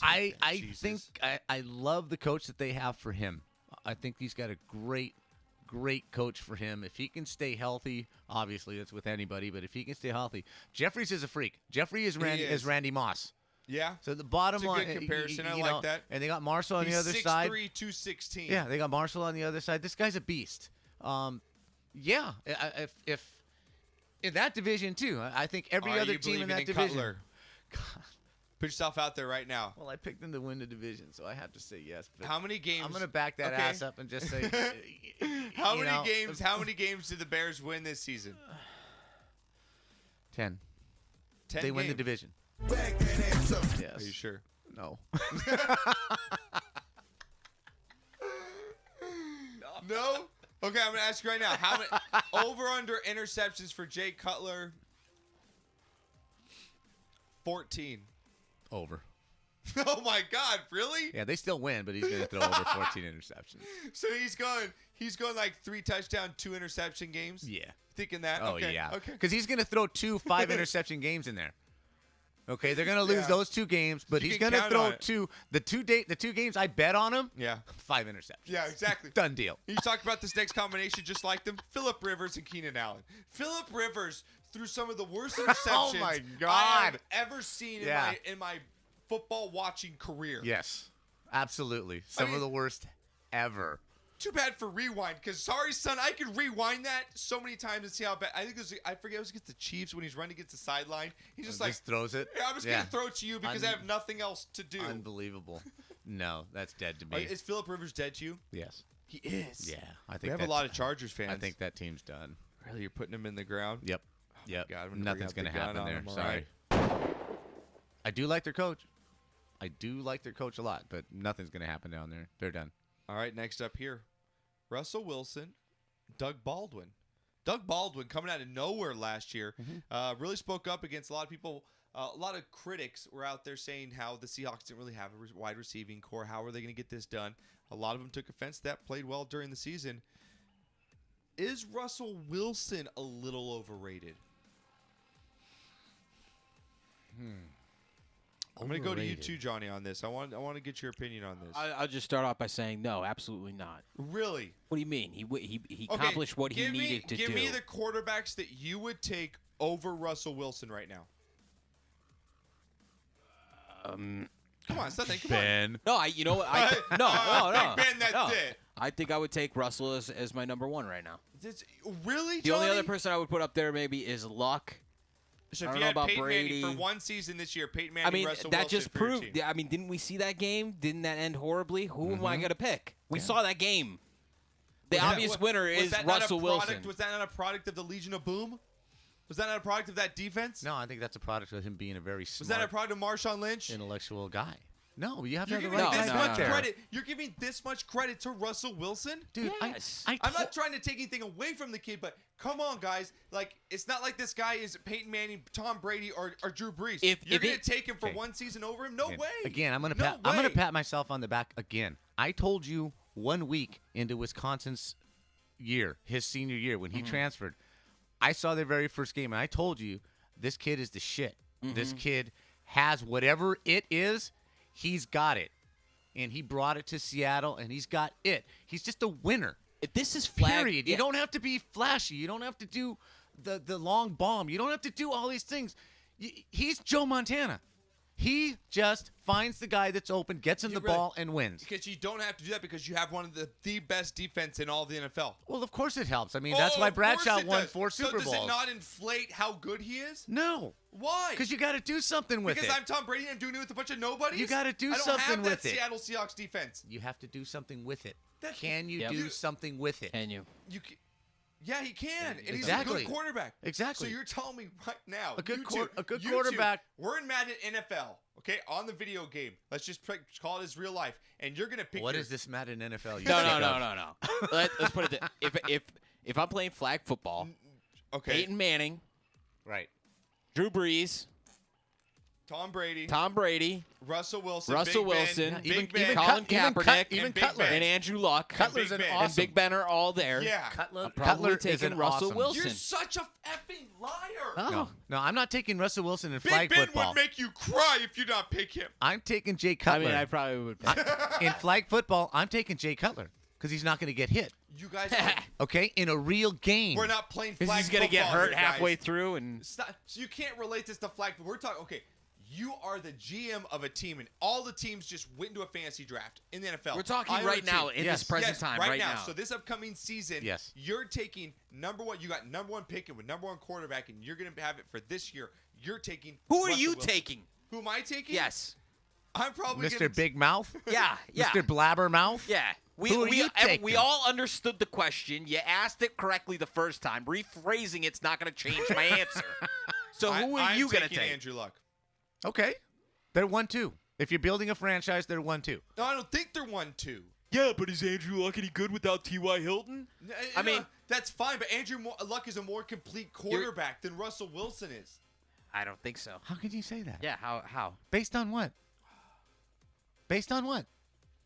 I think I love the coach that they have for him. I think he's got a great coach for him. If he can stay healthy, obviously that's with anybody, but if he can stay healthy, Jeffries is a freak. Jeffrey is Randy Moss. Yeah. So the bottom It's a line, good comparison. I you like know, that. And they got Marshall on He's the other side. 6'3", 216. Yeah, they got Marshall on the other side. This guy's a beast. Yeah, if in that division too, I think every Are other you team in believing that in division. Put yourself out there right now. Well, I picked them to win the division, so I have to say yes. But How many games? I'm going to back that ass up and just say. How many games did the Bears win this season? 10. 10 They win the games. division. Yes. Are you sure? No. No? Okay, I'm going to ask you right now. How many over/under interceptions for Jay Cutler? 14. Over. Oh my God! Really? Yeah, they still win, but he's going to throw over 14 interceptions. So he's going like 3 touchdown, 2 interception games. Yeah. Thinking that. Oh okay. yeah. Okay. Because he's going to throw 2 5-interception games in there. Okay, they're going to lose those 2 games, but You he's can going to count throw on it. the two games I bet on him. Yeah. 5 interceptions. Yeah, exactly. Done deal. You talk about this next combination just like them. Phillip Rivers and Keenan Allen. Phillip Rivers threw some of the worst interceptions Oh my I God. have ever seen Yeah. in my football watching career. Yes, absolutely. Some of the worst ever. Too bad for rewind, because sorry, son, I could rewind that so many times and see how bad. I think I forget it was against the Chiefs when he's running against the sideline. He's just like throws it. Yeah, I'm just gonna throw it to you because I have nothing else to do. Unbelievable. No, that's dead to me. Is Phillip Rivers dead to you? Yes. He is. Yeah, I think We have a lot of Chargers fans. I think that team's done. Really, you're putting him in the ground? Yep. Yep. God, I'm gonna Nothing's bring going out to the gun happen on there. him, Sorry. all right. I do like their coach. I do like their coach a lot, but nothing's going to happen down there. They're done. All right, next up here, Russell Wilson, Doug Baldwin. Doug Baldwin coming out of nowhere last year, really spoke up against a lot of people. A lot of critics were out there saying how the Seahawks didn't really have a wide receiving core. How are they going to get this done? A lot of them took offense to that, played well during the season. Is Russell Wilson a little overrated? I'm going to go to you too, Johnny, on this. I want to get your opinion on this. I'll just start off by saying no, absolutely not. Really? What do you mean? He accomplished what he needed to do. Give me the quarterbacks that you would take over Russell Wilson right now. Come on, it's nothing. Come on. No, you know what? No. Big Ben, that's it. I think I would take Russell as my number 1 right now. Really, The only other person I would put up there maybe is Luck. So I if don't you know had about Peyton Brady. Manning for one season this year, Peyton Manning, I mean, Russell that Wilson just for your proved. team. I mean, didn't we see that game? Didn't that end horribly? Who am I going to pick? We saw that game. The obvious winner is Russell Wilson. Was that not a product of the Legion of Boom? Was that not a product of that defense? No, I think that's a product of him being a very smart, Was that a product of Marshawn Lynch? Intellectual guy. No, you have to You're have the giving right this guy much there. credit. You're giving this much credit to Russell Wilson, Dude, Yes. I'm not trying to take anything away from the kid, but come on, guys. Like, it's not like this guy is Peyton Manning, Tom Brady, or Drew Brees. You're going to take him for one season over him? No way. Again, I'm gonna No I'm gonna way. pat myself on the back again. I told you 1 week into Wisconsin's year, his senior year, when he transferred, I saw their very first game, and I told you this kid is the shit. This kid has whatever it is, he's got it. And he brought it to Seattle, and he's got it. He's just a winner. If this is flag, Period. You don't have to be flashy. You don't have to do the long bomb. You don't have to do all these things. He's Joe Montana. He just finds the guy that's open, gets him the ball, and wins. Because you don't have to do that because you have one of the best defense in all of the NFL. Well, of course it helps. I mean, that's why Bradshaw won 4 Super Bowls. So does it not inflate how good he is? No. Why? Because you got to do something with it. Because I'm Tom Brady and I'm doing it with a bunch of nobodies? You got to do something something with it. I don't have that Seattle Seahawks defense. You have to do something with it. Can you do something with it? Can you? Yeah, he can. And Exactly. he's a good quarterback. Exactly. So you're telling me right now. A good you quarterback. We're in Madden NFL, okay, on the video game. Let's just call it as real life. And you're going to pick What is this Madden NFL? No. Let's put it this. If I'm playing flag football, okay. Peyton Manning, right, Drew Brees, Tom Brady, Russell Wilson, Big Ben, Colin Kaepernick, even Cutler, and Andrew Luck, Cutler's an awesome. and Big Ben are all there. Yeah, I'm probably taking Russell Wilson. You're such a effing liar. Oh. No, I'm not taking Russell Wilson in Big flag Ben football. would make you cry if you not pick him. I'm taking Jay Cutler. I mean, I probably would. In flag football, I'm taking Jay Cutler because he's not going to get hit. You guys, okay, in a real game. We're not playing flag football. He's gonna get hurt here, halfway guys. through, and Stop. So you can't relate this to flag. We're talking. Okay. You are the GM of a team, and all the teams just went into a fantasy draft in the NFL. We're talking right now in this present time. Right now. So this upcoming season, yes, you're taking number one. You got number one pick and with number one quarterback, and you're going to have it for this year. You're taking. Who are Russell you Wilson. taking? Who am I taking? Yes. I'm probably Mr. Big Mouth. Yeah. Mr. Blabbermouth. Yeah. We all understood the question. You asked it correctly the first time. Rephrasing it's not going to change my answer. So who are you going to take? Andrew Luck. Okay. They're 1-2. If you're building a franchise, they're 1-2. No, I don't think they're 1-2. Yeah, but is Andrew Luck any good without T.Y. Hilton? I mean, that's fine, but Andrew Luck is a more complete quarterback than Russell Wilson is. I don't think so. How can you say that? Yeah, how? Based on what? Based on what?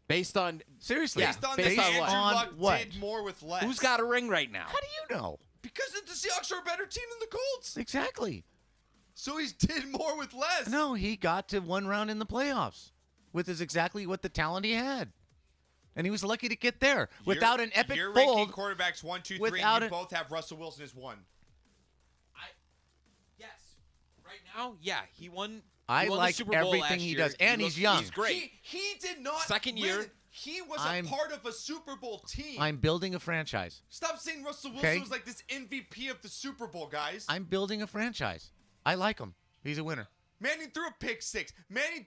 Based on seriously. Based on based that on Andrew what? Luck did more with less. Who's got a ring right now? How do you know? Because the Seahawks are a better team than the Colts. Exactly. So he did more with less. No, he got to one round in the playoffs with exactly what the talent he had. And he was lucky to get there without an epic you're fold. Ranking quarterbacks 1, 2, 3, and you both have Russell Wilson as 1. Yes. Right now, yeah, he won. I won like the Super Bowl everything last he year. does, and he's young. He's great. He did not. Second year. He was a part of a Super Bowl team. I'm building a franchise. Stop saying Russell Wilson was like this MVP of the Super Bowl, guys. I'm building a franchise. I like him. He's a winner. Manning threw a pick six. Manning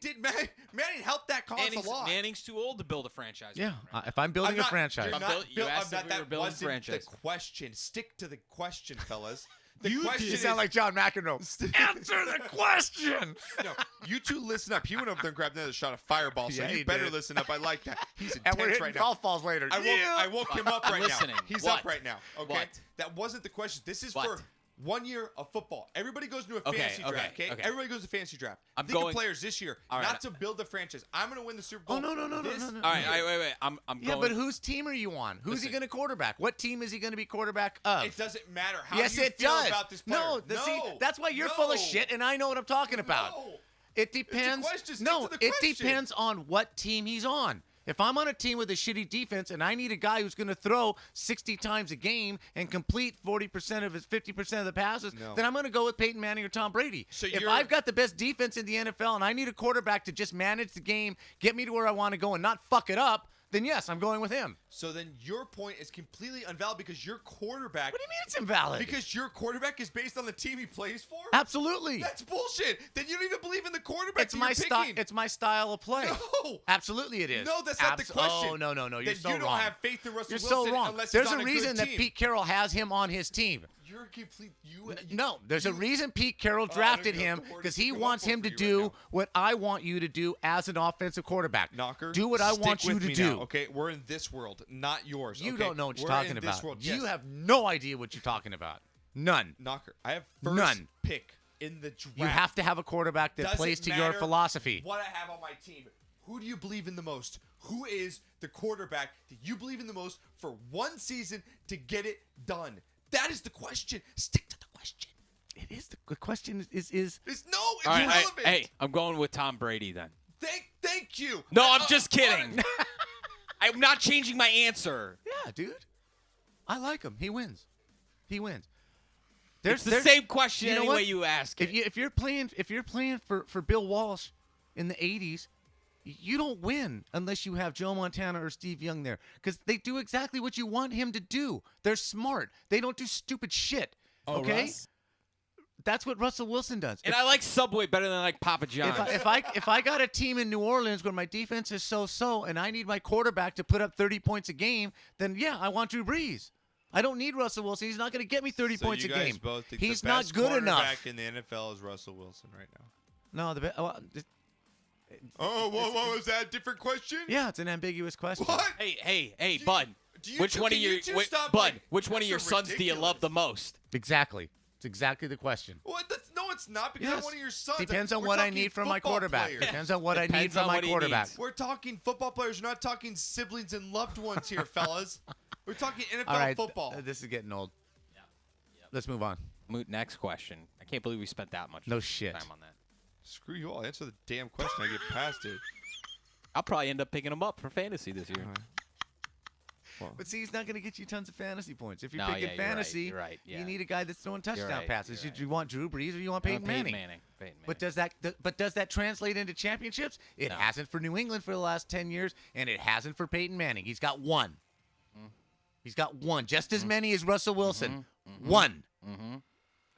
helped that cause a lot. Manning's too old to build a franchise. Yeah, if I'm building a franchise. You asked if we were building a franchise. The question. Stick to the question, fellas. You sound like John McEnroe. Answer the question. No, you two listen up. He went over there and grabbed another shot of Fireball, so you better listen up. I like that. He's intense and we're hitting right golf balls later. I woke him up right listening. now. He's What? up right now. Okay, What? that wasn't the question. This is What? for 1 year of football. Everybody goes into a fantasy draft. Okay, everybody goes to fantasy draft. I'm Think going- of players this year, All right. not to build a franchise. I'm going to win the Super Bowl. Oh, no. All right, wait. I'm Yeah, going. but whose team are you on? Who's he going to quarterback? What team is he going to be quarterback of? It doesn't matter how yes, do you it feel does. about this player. No, see, that's why you're full of shit, and I know what I'm talking about. No. It depends. question. Stick No, to the it question. depends on what team he's on. If I'm on a team with a shitty defense and I need a guy who's going to throw 60 times a game and complete 40% of his 50% of the passes, then I'm going to go with Peyton Manning or Tom Brady. So if I've got the best defense in the NFL and I need a quarterback to just manage the game, get me to where I want to go and not fuck it up, then yes, I'm going with him. So then your point is completely invalid because your quarterback. What do you mean it's invalid? Because your quarterback is based on the team he plays for? Absolutely. That's bullshit. Then you don't even believe in the quarterback It's that my you're style. picking. It's my style of play. No. Absolutely, it is. No, that's not the question. Oh no! You're Then so you don't wrong. have faith in Russell You're Wilson so wrong. unless There's he's on a a reason good that team. Pete Carroll has him on his team. You're complete. No, there's a reason Pete Carroll drafted him because he wants him to do what I want you to do as an offensive quarterback. Knocker, do what I want you to do. Now, okay, we're in this world, not yours. You okay? don't know what you're We're talking in about. This world. Yes. You have no idea what you're talking about. None. Knocker, I have first None. pick in the draft. You have to have a quarterback that Doesn't plays to your matter philosophy. What I have on my team. Who do you believe in the most? Who is the quarterback that you believe in the most for one season to get it done? That is the question. Stick to the question. It is the question is It's it's irrelevant. Hey, I'm going with Tom Brady then. Thank you. No, I'm just kidding. I'm not changing my answer. Yeah, dude. I like him. He wins. He wins. It's the same question you know any what? way you ask it. If you're playing for Bill Walsh, in the 80s, you don't win unless you have Joe Montana or Steve Young there because they do exactly what you want him to do. They're smart. They don't do stupid shit. Okay? Russ? That's what Russell Wilson does. And I like Subway better than I like Papa John's. If I got a team in New Orleans where my defense is so and I need my quarterback to put up 30 points a game, then yeah, I want Drew Brees. I don't need Russell Wilson. He's not going to get me 30 points a game. Both think He's the not best good enough. quarterback in the NFL is Russell Wilson right now. No, What was that? Different question? yeah, it's an ambiguous question. What? Hey, Bud. Which one of your which one of your sons do you love the most? Exactly. It's exactly the question. What? No, it's not because I'm one of your sons. Depends on We're what I talking need from my football quarterback. players. Depends on what I need Depends from on my what he quarterback. needs. We're talking football players. We're not talking siblings and loved ones here, fellas. We're talking NFL All right, football. this is getting old. Let's move on. Next question. I can't believe we spent that much No shit. time on that. Screw you all. Answer the damn question. I get past it. I'll probably end up picking him up for fantasy this year. But see, he's not going to get you tons of fantasy points. If you're No, picking yeah, you're right, fantasy, you're right, yeah. you need a guy that's throwing touchdown right, passes. you're Do you want Drew Brees or you want Peyton Manning? Peyton Manning. But does that translate into championships? It No. hasn't for New England for the last 10 years, and it hasn't for Peyton Manning. He's got one. He's got one, just as many as Russell Wilson. One.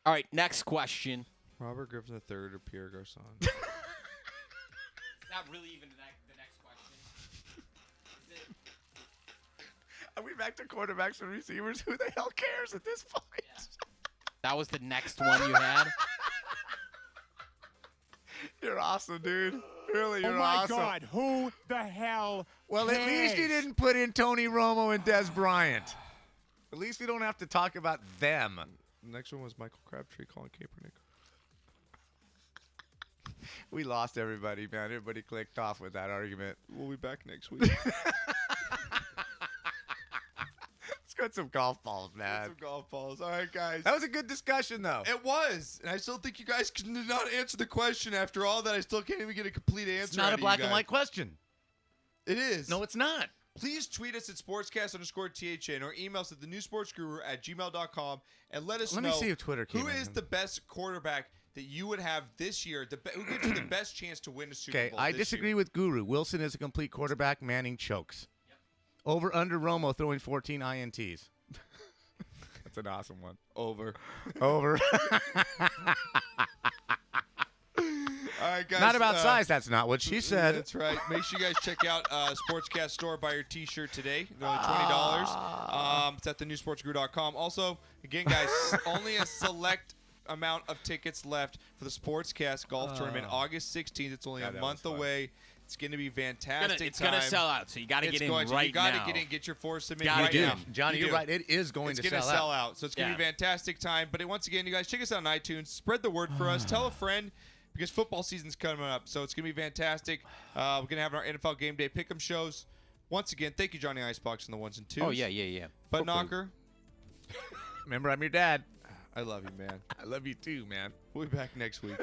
All right, next question. Robert Griffin III or Pierre Garcon? It's not really even the next question. Are we back to quarterbacks and receivers? Who the hell cares at this point? Yeah. That was the next one you had? You're awesome, dude. Really, you're Oh my awesome. God, who the hell Well, at least you cares? didn't put in Tony Romo and Des Bryant. At least we don't have to talk about them. The next one was Michael Crabtree calling Kaepernick. We lost everybody, man. Everybody clicked off with that argument. We'll be back next week. Let's get some golf balls, man. Some golf balls. All right, guys. That was a good discussion, though. It was. And I still think you guys did not answer the question. After all that, I still can't even get a complete answer. It's not a black and white question. It is. No, it's not. Please tweet us at sportscast_THN or email us at thenewsportsguru@gmail.com and let us know Let me see if Twitter came who in. is the best quarterback that you would have this year, who gives you the best chance to win a Super Okay, Bowl I this disagree year. with Guru. Wilson is a complete quarterback. Manning chokes. Over under Romo throwing 14 INTs. That's an awesome one. Over. Over. All right, guys. Not about size. That's not what she said. That's right. Make sure you guys check out Sportscast Store. Buy your T-shirt today. They're only $20. It's at thenewsportsguru.com. Also, again, guys, only a select amount of tickets left for the Sportscast Golf Tournament, August 16th. It's only a month away. It's going to be fantastic. It's going to sell out, so you got to get in right now. You got to get in, get your four submitted Gotta right do. now. Johnny, you're right. It is going to It's sell going to sell out. So it's going to be Yeah. a fantastic time. But once again, you guys, check us out on iTunes. Spread the word for us. Tell a friend because football season's coming up. So it's going to be fantastic. We're going to have our NFL Game Day Pick'em shows. Once again, thank you, Johnny Icebox, on the ones and twos. Oh, yeah. BudKnocker, Remember, I'm your dad. I love you, man. I love you too, man. We'll be back next week.